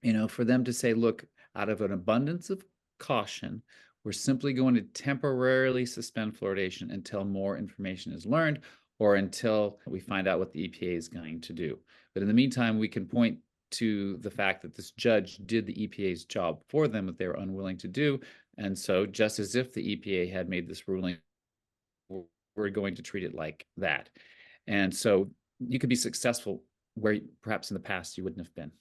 You know, for them to say, look, out of an abundance of caution, we're simply going to temporarily suspend fluoridation until more information is learned, or until we find out what the EPA is going to do. But in the meantime, we can point to the fact that this judge did the EPA's job for them that they were unwilling to do. And so just as if the EPA had made this ruling, we're going to treat it like that. And so you could be successful where perhaps in the past you wouldn't have been.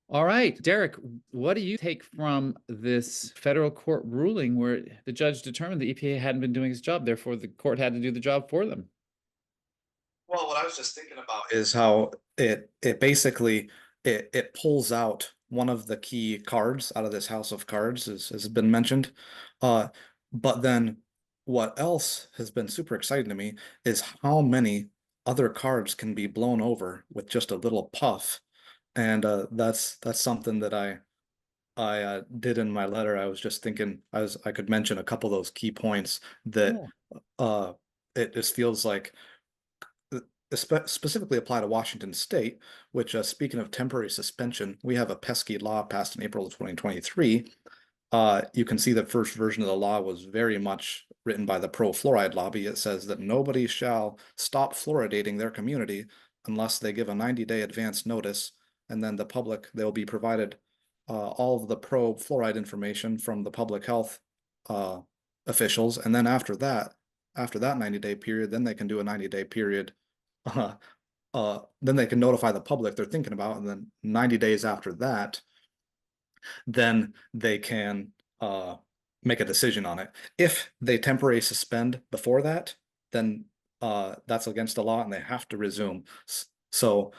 All right, Derek, what do you take from this federal court ruling where the judge determined the EPA hadn't been doing its job, therefore the court had to do the job for them? Well, what I was just thinking about is how it basically it pulls out one of the key cards out of this house of cards, as has been mentioned. But then what else has been super exciting to me is how many other cards can be blown over with just a little puff. And that's something that I did in my letter. I was just thinking I could mention a couple of those key points that it just feels like specifically apply to Washington State, which speaking of temporary suspension, we have a pesky law passed in April of 2023. You can see the first version of the law was very much written by the pro-fluoride lobby. It says that nobody shall stop fluoridating their community unless they give a 90-day advance notice, and then the public, they'll be provided all of the probe fluoride information from the public health officials, and then after that 90-day period, then they can do a 90-day period. Then they can notify the public they're thinking about, and then 90 days after that, then they can make a decision on it. If they temporarily suspend before that, then that's against the law and they have to resume. So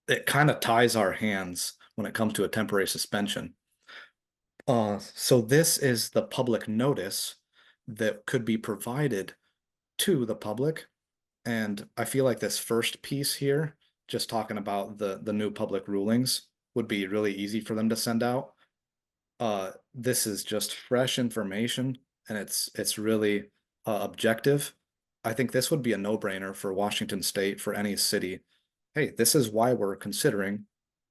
it kind of ties our hands when it comes to a temporary suspension. So this is the public notice that could be provided to the public. And I feel like this first piece here, just talking about the new public rulings, would be really easy for them to send out. This is just fresh information, and it's really objective. I think this would be a no-brainer for Washington State, for any city. Hey, this is why we're considering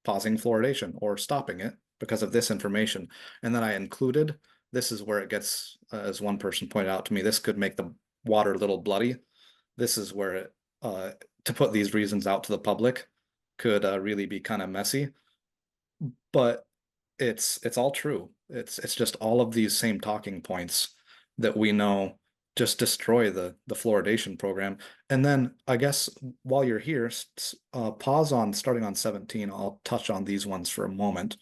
pausing fluoridation or stopping it, because of this information. And then I included, this is where it gets, as one person pointed out to me, this could make the water a little bloody. This is where it, to put these reasons out to the public could really be kind of messy. But it's all true. It's just all of these same talking points that we know just destroy the fluoridation program. And then I guess while you're here, pause on starting on 17. I'll touch on these ones for a moment.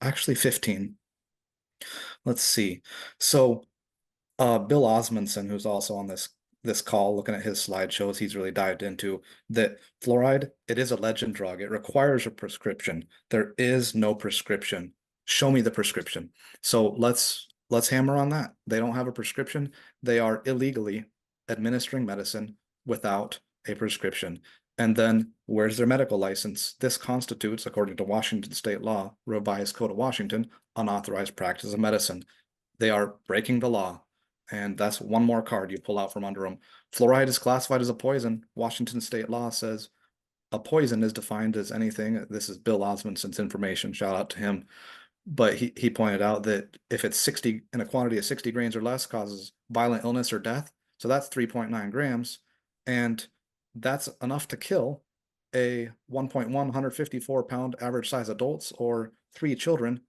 Actually 15. Let's see. So Bill Osmondson, who's also on this call, looking at his slideshows, he's really dived into that fluoride. It is a legend drug. It requires a prescription. There is no prescription. Show me the prescription. So let's hammer on that. They don't have a prescription. They are illegally administering medicine without a prescription. And then where's their medical license? This constitutes, according to Washington state law, revised code of Washington, unauthorized practice of medicine. They are breaking the law. And that's one more card you pull out from under them. Fluoride is classified as a poison. Washington state law says a poison is defined as anything. This is Bill Osmondson's information. Shout out to him. But he pointed out that if it's 60 in a quantity of 60 grains or less, causes violent illness or death. So that's 3.9 grams. And that's enough to kill a 1.1 154-pound average size adults or 3 children.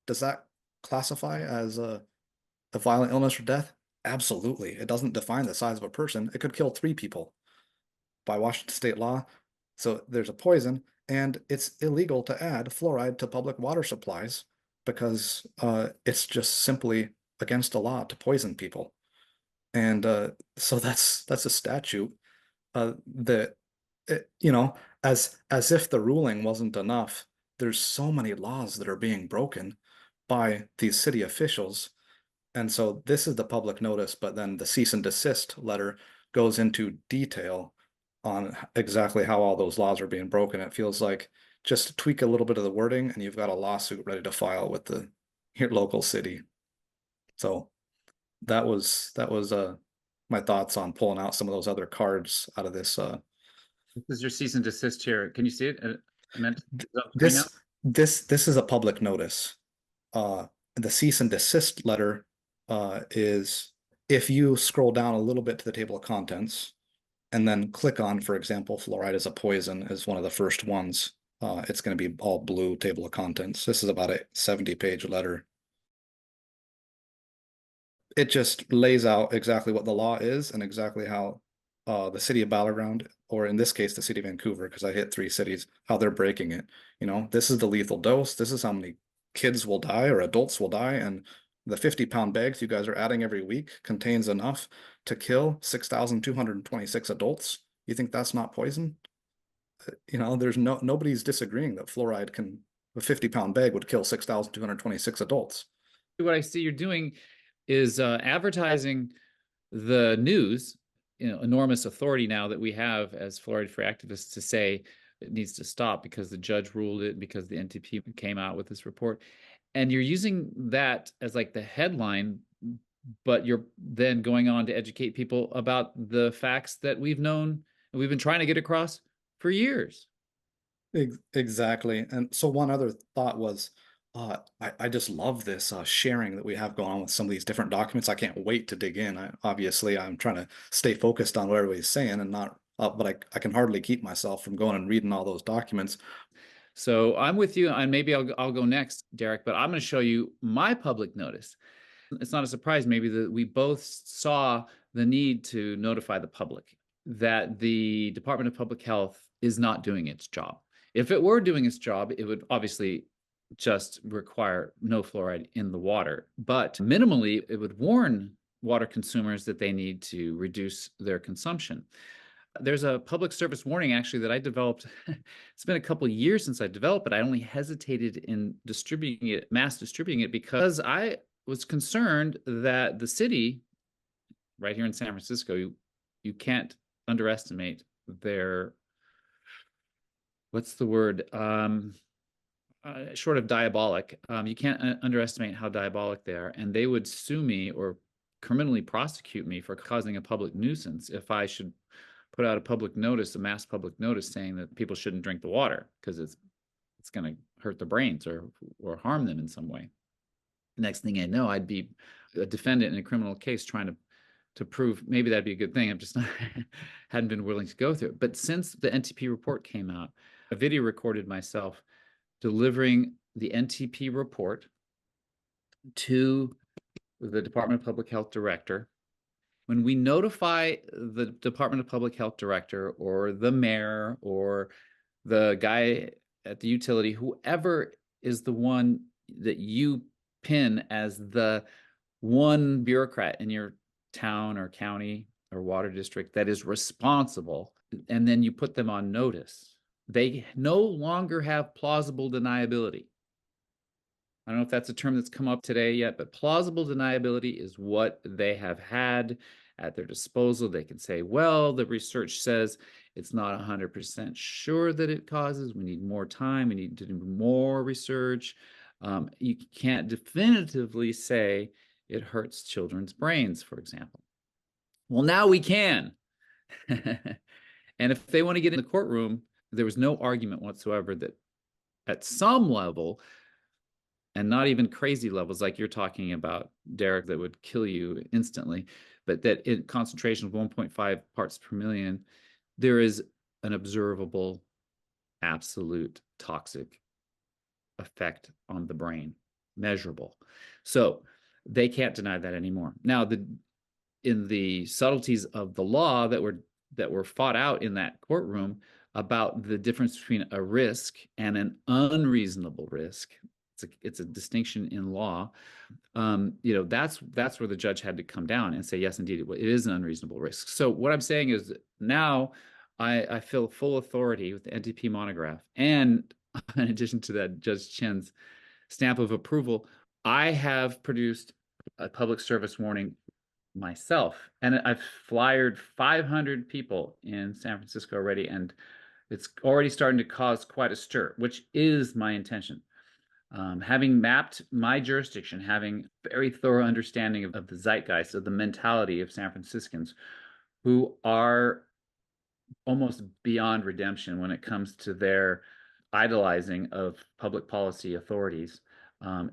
Does that classify as a violent illness or death? Absolutely. It doesn't define the size of a person. It could kill 3 people by Washington state law. So there's a poison, and it's illegal to add fluoride to public water supplies because it's just simply against the law to poison people. And so that's a statute that, you know, as if the ruling wasn't enough, there's so many laws that are being broken by these city officials. And so this is the public notice, but then the cease and desist letter goes into detail on exactly how all those laws are being broken. It feels like just tweak a little bit of the wording and you've got a lawsuit ready to file with your local city. So that was my thoughts on pulling out some of those other cards out of this. This is your cease and desist here. Can you see it? This is a public notice. The cease and desist letter is, if you scroll down a little bit to the table of contents and then click on, for example, fluoride is a poison is one of the first ones. It's going to be all blue table of contents. This is about a 70-page letter. It just lays out exactly what the law is and exactly how the city of Battleground, or in this case, the city of Vancouver, because I hit 3 cities, how they're breaking it. You know, this is the lethal dose. This is how many kids will die or adults will die. And the 50-pound bags you guys are adding every week contains enough to kill 6,226 adults. You think that's not poison? You know, there's nobody's disagreeing that fluoride can, a 50-pound bag would kill 6,226 adults. What I see you're doing is advertising the news, you know, enormous authority now that we have as fluoride-free activists to say it needs to stop because the judge ruled it, because the NTP came out with this report. And you're using that as like the headline, but you're then going on to educate people about the facts that we've known and we've been trying to get across for years. Exactly. And so one other thought was, I just love this sharing that we have going on with some of these different documents. I can't wait to dig in. Obviously, I'm trying to stay focused on what everybody's saying and not but I can hardly keep myself from going and reading all those documents. So I'm with you, and maybe I'll go next, Derek, but I'm going to show you my public notice. It's not a surprise, maybe, that we both saw the need to notify the public that the Department of Public Health is not doing its job. If it were doing its job, it would obviously just require no fluoride in the water. But minimally, it would warn water consumers that they need to reduce their consumption. There's a public service warning actually that I developed. It's been a couple of years since I developed it. I only hesitated in distributing it, mass distributing it, because I was concerned that the city right here in San Francisco, you can't underestimate their, what's the word? Short of diabolic, you can't underestimate how diabolic they are. And they would sue me or criminally prosecute me for causing a public nuisance if I should put out a public notice, a mass public notice saying that people shouldn't drink the water because it's going to hurt their brains or harm them in some way. Next thing I know, I'd be a defendant in a criminal case trying to prove. Maybe that'd be a good thing. I'm just not hadn't been willing to go through it. But since the NTP report came out, a video recorded myself delivering the NTP report to the Department of Public Health director. When we notify the Department of Public Health director or the mayor or the guy at the utility, whoever is the one that you pin as the one bureaucrat in your town or county or water district that is responsible, and then you put them on notice, they no longer have plausible deniability. I don't know if that's a term that's come up today yet, but plausible deniability is what they have had at their disposal. They can say, well, the research says it's not 100% sure that it causes. We need more time. We need to do more research. You can't definitively say it hurts children's brains, for example. Well, now we can. And if they want to get in the courtroom, there was no argument whatsoever that at some level, and not even crazy levels like you're talking about, Derek, that would kill you instantly, but that in concentration of 1.5 parts per million, there is an observable, absolute toxic effect on the brain, measurable. So they can't deny that anymore. Now, in the subtleties of the law that were fought out in that courtroom about the difference between a risk and an unreasonable risk, it's a distinction in law. That's where the judge had to come down and say, yes, indeed, it is an unreasonable risk. So what I'm saying is now I feel full authority with the NTP monograph. And in addition to that, Judge Chen's stamp of approval, I have produced a public service warning myself. And I've flyered 500 people in San Francisco already. And it's already starting to cause quite a stir, which is my intention. Having mapped my jurisdiction, having very thorough understanding of the zeitgeist, of the mentality of San Franciscans, who are almost beyond redemption when it comes to their idolizing of public policy authorities.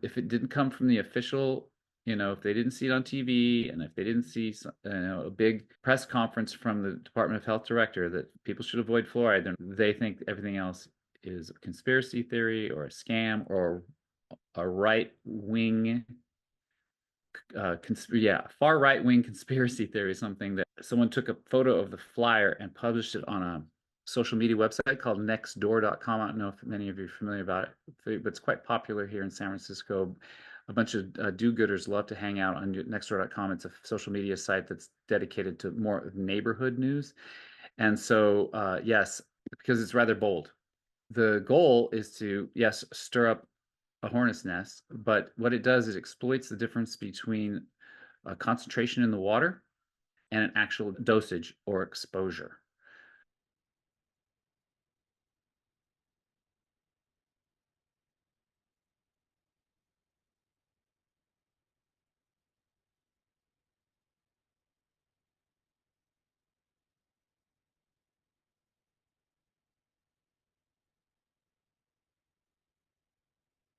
If it didn't come from the official, if they didn't see it on TV, and if they didn't see a big press conference from the Department of Health director that people should avoid fluoride, then they think everything else is a conspiracy theory or a scam or a right-wing, far right-wing conspiracy theory, something that someone took a photo of the flyer and published it on a social media website called nextdoor.com. I don't know if many of you are familiar about it, but it's quite popular here in San Francisco. A bunch of do-gooders love to hang out on nextdoor.com. It's a social media site that's dedicated to more neighborhood news. And so, yes, because it's rather bold. The goal is to, yes, stir up a hornet's nest, but what it does is exploits the difference between a concentration in the water and an actual dosage or exposure.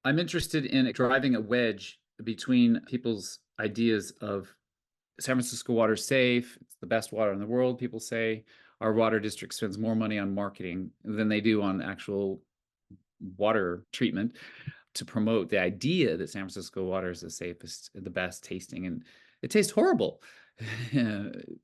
I'm interested in driving a wedge between people's ideas of San Francisco water safe, it's the best water in the world, people say, our water district spends more money on marketing than they do on actual water treatment to promote the idea that San Francisco water is the safest, the best tasting, and it tastes horrible.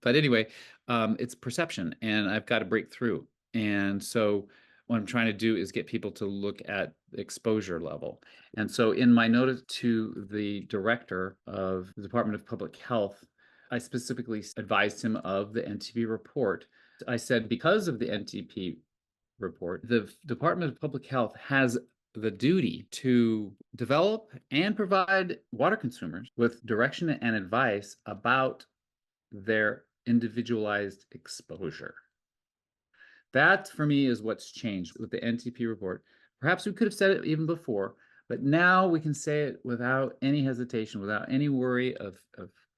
But anyway, it's perception, and I've got to break through. And so what I'm trying to do is get people to look at exposure level. And so in my notice to the director of the Department of Public Health, I specifically advised him of the NTP report. I said, because of the NTP report, the Department of Public Health has the duty to develop and provide water consumers with direction and advice about their individualized exposure. That, for me, is what's changed with the NTP report. Perhaps we could have said it even before, but now we can say it without any hesitation, without any worry of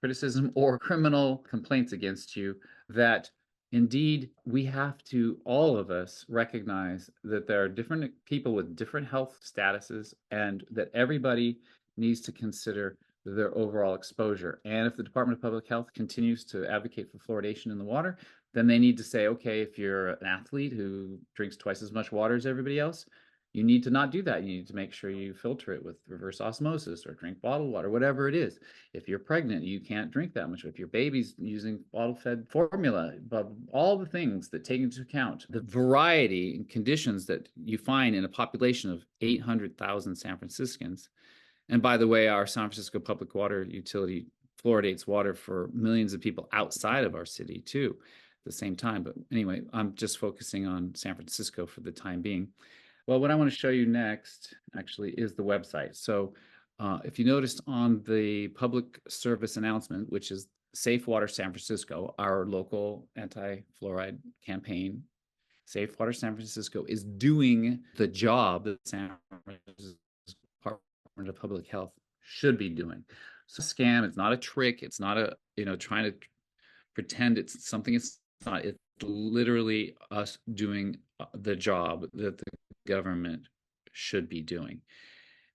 criticism or criminal complaints against you, that indeed we have to, all of us, recognize that there are different people with different health statuses, and that everybody needs to consider their overall exposure. And if the Department of Public Health continues to advocate for fluoridation in the water, then they need to say, okay, if you're an athlete who drinks twice as much water as everybody else, you need to not do that. You need to make sure you filter it with reverse osmosis or drink bottled water, whatever it is. If you're pregnant, you can't drink that much. If your baby's using bottle-fed formula, but all the things that take into account the variety and conditions that you find in a population of 800,000 San Franciscans. And by the way, our San Francisco Public Water Utility fluoridates water for millions of people outside of our city too, at the same time. But anyway, I'm just focusing on San Francisco for the time being. Well, what I want to show you next actually is the website. So if you noticed on the public service announcement, which is Safe Water San Francisco, our local anti-fluoride campaign, Safe Water San Francisco is doing the job that San Francisco Department of Public Health should be doing. So scam, it's not a trick. It's not a, trying to pretend it's something it's not. It's literally us doing the job that the government should be doing.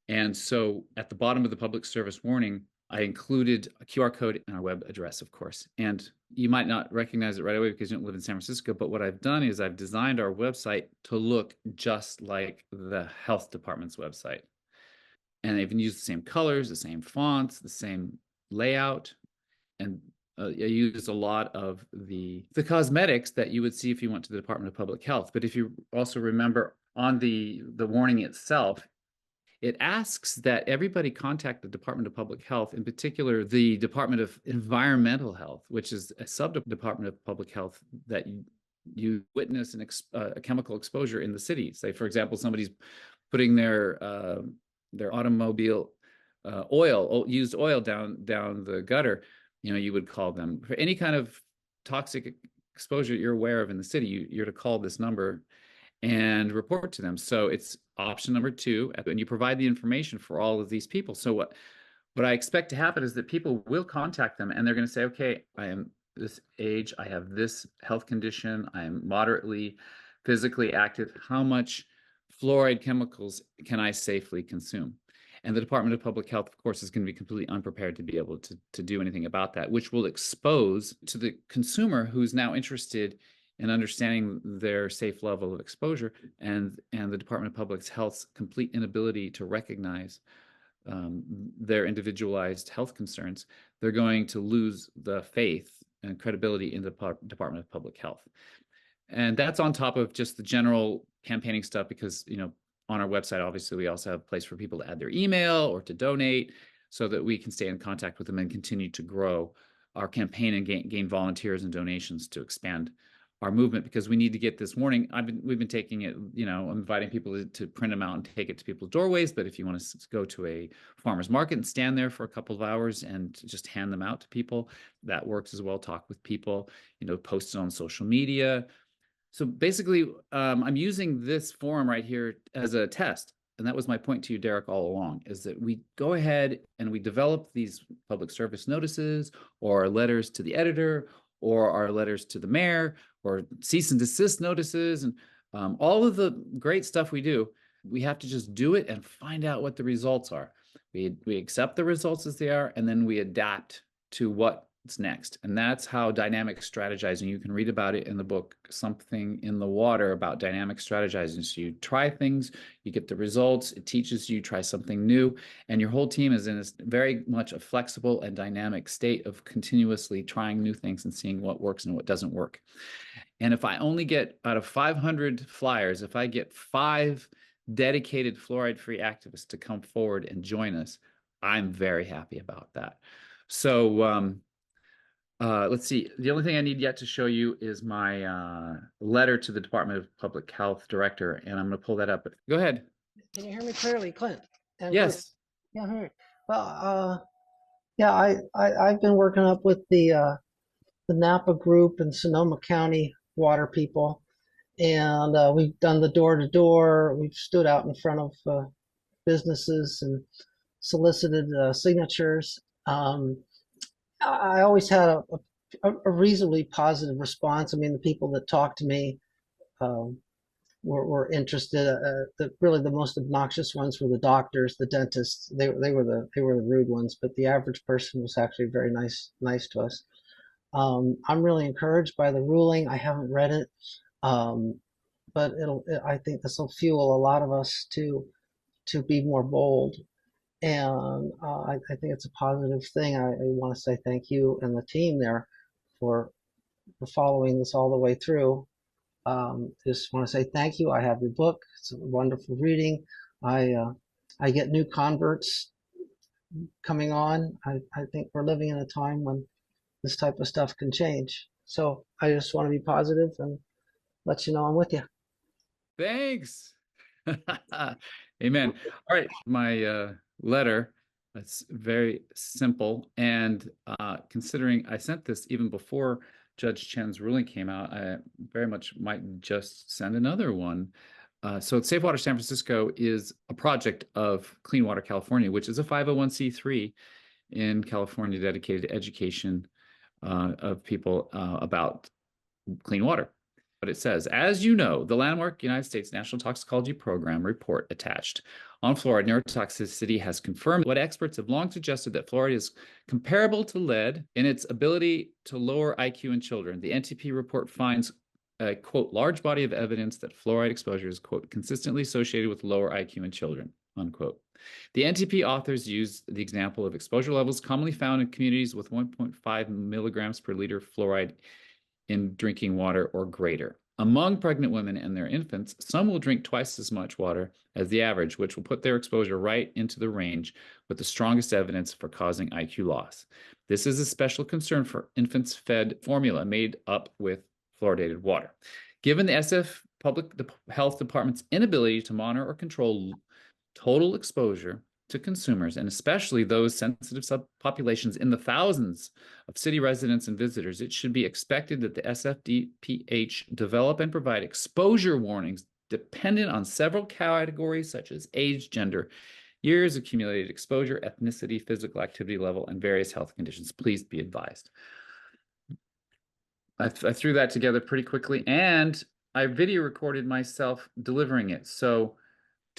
And so at the bottom of the public service warning, I included a QR code and our web address, of course. And you might not recognize it right away because you don't live in San Francisco, but what I've done is I've designed our website to look just like the health department's website. And they've used the same colors, the same fonts, the same layout. And I use a lot of the cosmetics that you would see if you went to the Department of Public Health. But if you also remember on the warning itself, it asks that everybody contact the Department of Public Health, in particular, the Department of Environmental Health, which is a sub-department of public health that you witness a chemical exposure in the city. Say, for example, somebody's putting their automobile used oil down the gutter. You would call them for any kind of toxic exposure you're aware of in the city. You're to call this number and report to them. So it's option number 2, and you provide the information for all of these people. So what I expect to happen is that people will contact them, and they're going to say, okay, I am this age, I have this health condition, I am moderately physically active. How much fluoride chemicals can I safely consume? And the Department of Public Health, of course, is going to be completely unprepared to be able to do anything about that, which will expose to the consumer who's now interested in understanding their safe level of exposure, and the Department of Public Health's complete inability to recognize their individualized health concerns. They're going to lose the faith and credibility in the Department of Public Health. And that's on top of just the general campaigning stuff, because, on our website, obviously, we also have a place for people to add their email or to donate so that we can stay in contact with them and continue to grow our campaign and gain volunteers and donations to expand our movement, because we need to get this warning. We've been taking it, I'm inviting people to print them out and take it to people's doorways. But if you want to go to a farmer's market and stand there for a couple of hours and just hand them out to people, that works as well. Talk with people, post it on social media. So basically, I'm using this forum right here as a test. And that was my point to you, Derek, all along, is that we go ahead and we develop these public service notices or letters to the editor or our letters to the mayor or cease and desist notices and all of the great stuff we do. We have to just do it and find out what the results are. We accept the results as they are, and then we adapt to what what's next. And that's how dynamic strategizing, you can read about it in the book, Something in the Water, about dynamic strategizing. So you try things, you get the results, it teaches you, try something new, and your whole team is in this very much a flexible and dynamic state of continuously trying new things and seeing what works and what doesn't work. And if I only get, out of 500 flyers, if I get 5 dedicated fluoride-free activists to come forward and join us, I'm very happy about that. So let's see. The only thing I need yet to show you is my letter to the Department of Public Health director, and I'm going to pull that up. But go ahead. Can you hear me clearly, Clint? And Yes. Chris? Yeah, all right. Well, yeah, I've been working up with the Napa group and Sonoma County water people, and we've done the door-to-door. We've stood out in front of businesses and solicited signatures. I always had a reasonably positive response. I mean, the people that talked to me were interested. Really, the most obnoxious ones were the doctors, the dentists. They were the rude ones, but the average person was actually very nice to us. I'm really encouraged by the ruling. I haven't read it, but I think this will fuel a lot of us to be more bold. And I think it's a positive thing. I want to say thank you and the team there for following this all the way through. Just want to say thank you. I have your book. It's a wonderful reading. I get new converts coming on. I think we're living in a time when this type of stuff can change. So I just want to be positive and let you know I'm with you. Thanks. Amen. All right. My letter, it's very simple. And considering I sent this even before Judge Chen's ruling came out, I very much might just send another one. So Safe Water San Francisco is a project of Clean Water California, which is a 501c3 in California dedicated to education of people about clean water. But it says, as you know, the landmark United States National Toxicology Program report attached on fluoride neurotoxicity has confirmed what experts have long suggested, that fluoride is comparable to lead in its ability to lower IQ in children. The NTP report finds a, quote, large body of evidence that fluoride exposure is, quote, consistently associated with lower IQ in children, unquote. The NTP authors use the example of exposure levels commonly found in communities with 1.5 milligrams per liter fluoride in drinking water or greater. Among pregnant women and their infants, some will drink twice as much water as the average, which will put their exposure right into the range with the strongest evidence for causing IQ loss. This is a special concern for infants fed formula made up with fluoridated water. Given the SF Public Health Department's inability to monitor or control total exposure to consumers, and especially those sensitive subpopulations in the thousands of city residents and visitors, it should be expected that the SFDPH develop and provide exposure warnings dependent on several categories such as age, gender, years, accumulated exposure, ethnicity, physical activity level, and various health conditions. Please be advised. I threw that together pretty quickly, and I video recorded myself delivering it. So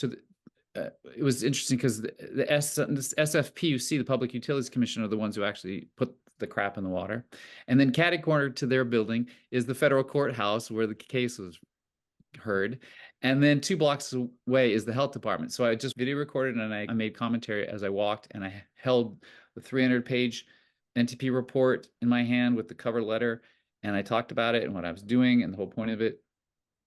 it was interesting because this SFPUC, the Public Utilities Commission, are the ones who actually put the crap in the water. And then catty-cornered to their building is the federal courthouse where the case was heard. And then 2 blocks away is the health department. So I just video recorded and I made commentary as I walked, and I held the 300-page NTP report in my hand with the cover letter, and I talked about it and what I was doing and the whole point of it.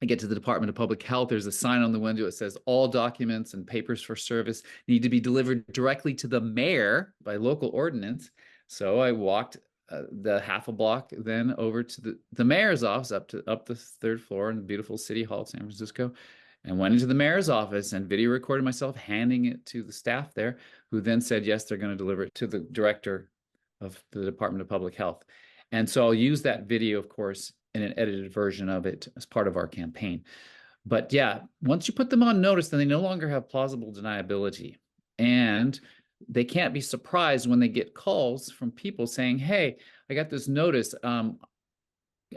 I get to the Department of Public Health. There's a sign on the window that says all documents and papers for service need to be delivered directly to the mayor by local ordinance. So I walked the half a block then over to the mayor's office, up the 3rd floor in the beautiful City Hall of San Francisco, and went into the mayor's office and video recorded myself handing it to the staff there, who then said, yes, they're going to deliver it to the director of the Department of Public Health. And so I'll use that video, of course, in an edited version of it as part of our campaign. But yeah, once you put them on notice, then they no longer have plausible deniability. And they can't be surprised when they get calls from people saying, hey, I got this notice.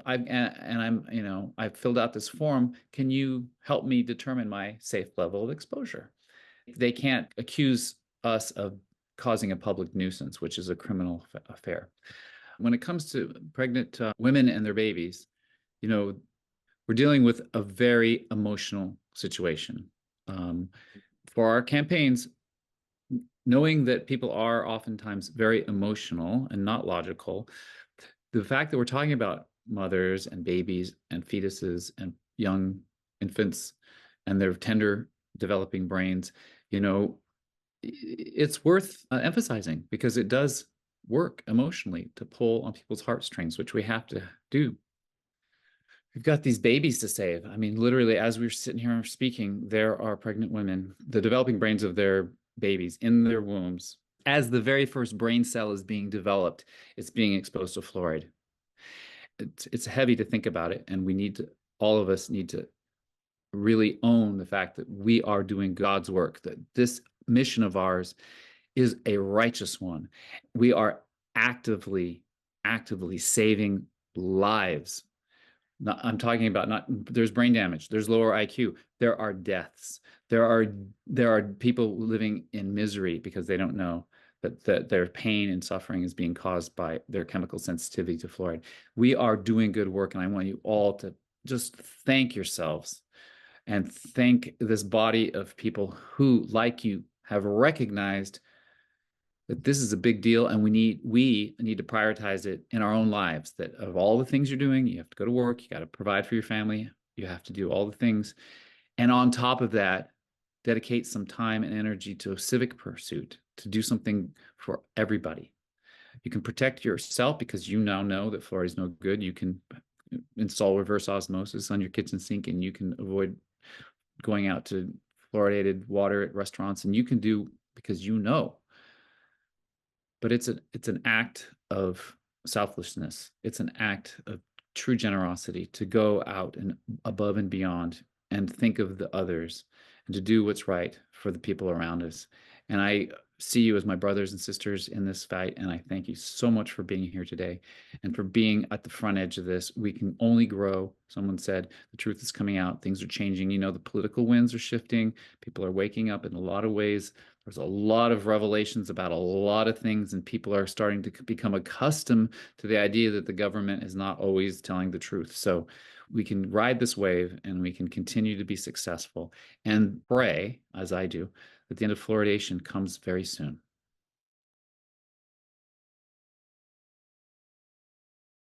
I've filled out this form. Can you help me determine my safe level of exposure? They can't accuse us of causing a public nuisance, which is a criminal affair. When it comes to pregnant women and their babies, you know, we're dealing with a very emotional situation. For our campaigns, knowing that people are oftentimes very emotional and not logical, the fact that we're talking about mothers and babies and fetuses and young infants and their tender developing brains, you know, it's worth emphasizing because it does work emotionally to pull on people's heartstrings, which we have to do. We've got these babies to save. I mean, literally, as we're sitting here speaking, there are pregnant women, the developing brains of their babies in their wombs. As the very first brain cell is being developed, it's being exposed to fluoride. It's heavy to think about it, and we need to, all of us need to really own the fact that we are doing God's work, that this mission of ours is a righteous one. We are actively saving lives. I'm talking about not, there's brain damage, there's lower IQ, there are deaths, there are people living in misery because they don't know that their pain and suffering is being caused by their chemical sensitivity to fluoride. We are doing good work, and I want you all to just thank yourselves and thank this body of people who, like you, have recognized that this is a big deal, and we need to prioritize it in our own lives. That of all the things you're doing, you have to go to work, you got to provide for your family, you have to do all the things, and on top of that, dedicate some time and energy to a civic pursuit, to do something for everybody. You can protect yourself because you now know that fluoride is no good. You can install reverse osmosis on your kitchen sink, and you can avoid going out to fluoridated water at restaurants, and you can do because you know. But it's an act of selflessness. It's an act of true generosity to go out and above and beyond and think of the others and to do what's right for the people around us. And I see you as my brothers and sisters in this fight, and I thank you so much for being here today and for being at the front edge of this. We can only grow. Someone said the truth is coming out, things are changing. You know, the political winds are shifting, people are waking up in a lot of ways. There's a lot of revelations about a lot of things, and people are starting to become accustomed to the idea that the government is not always telling the truth. So we can ride this wave, and we can continue to be successful and pray, as I do, that the end of fluoridation comes very soon.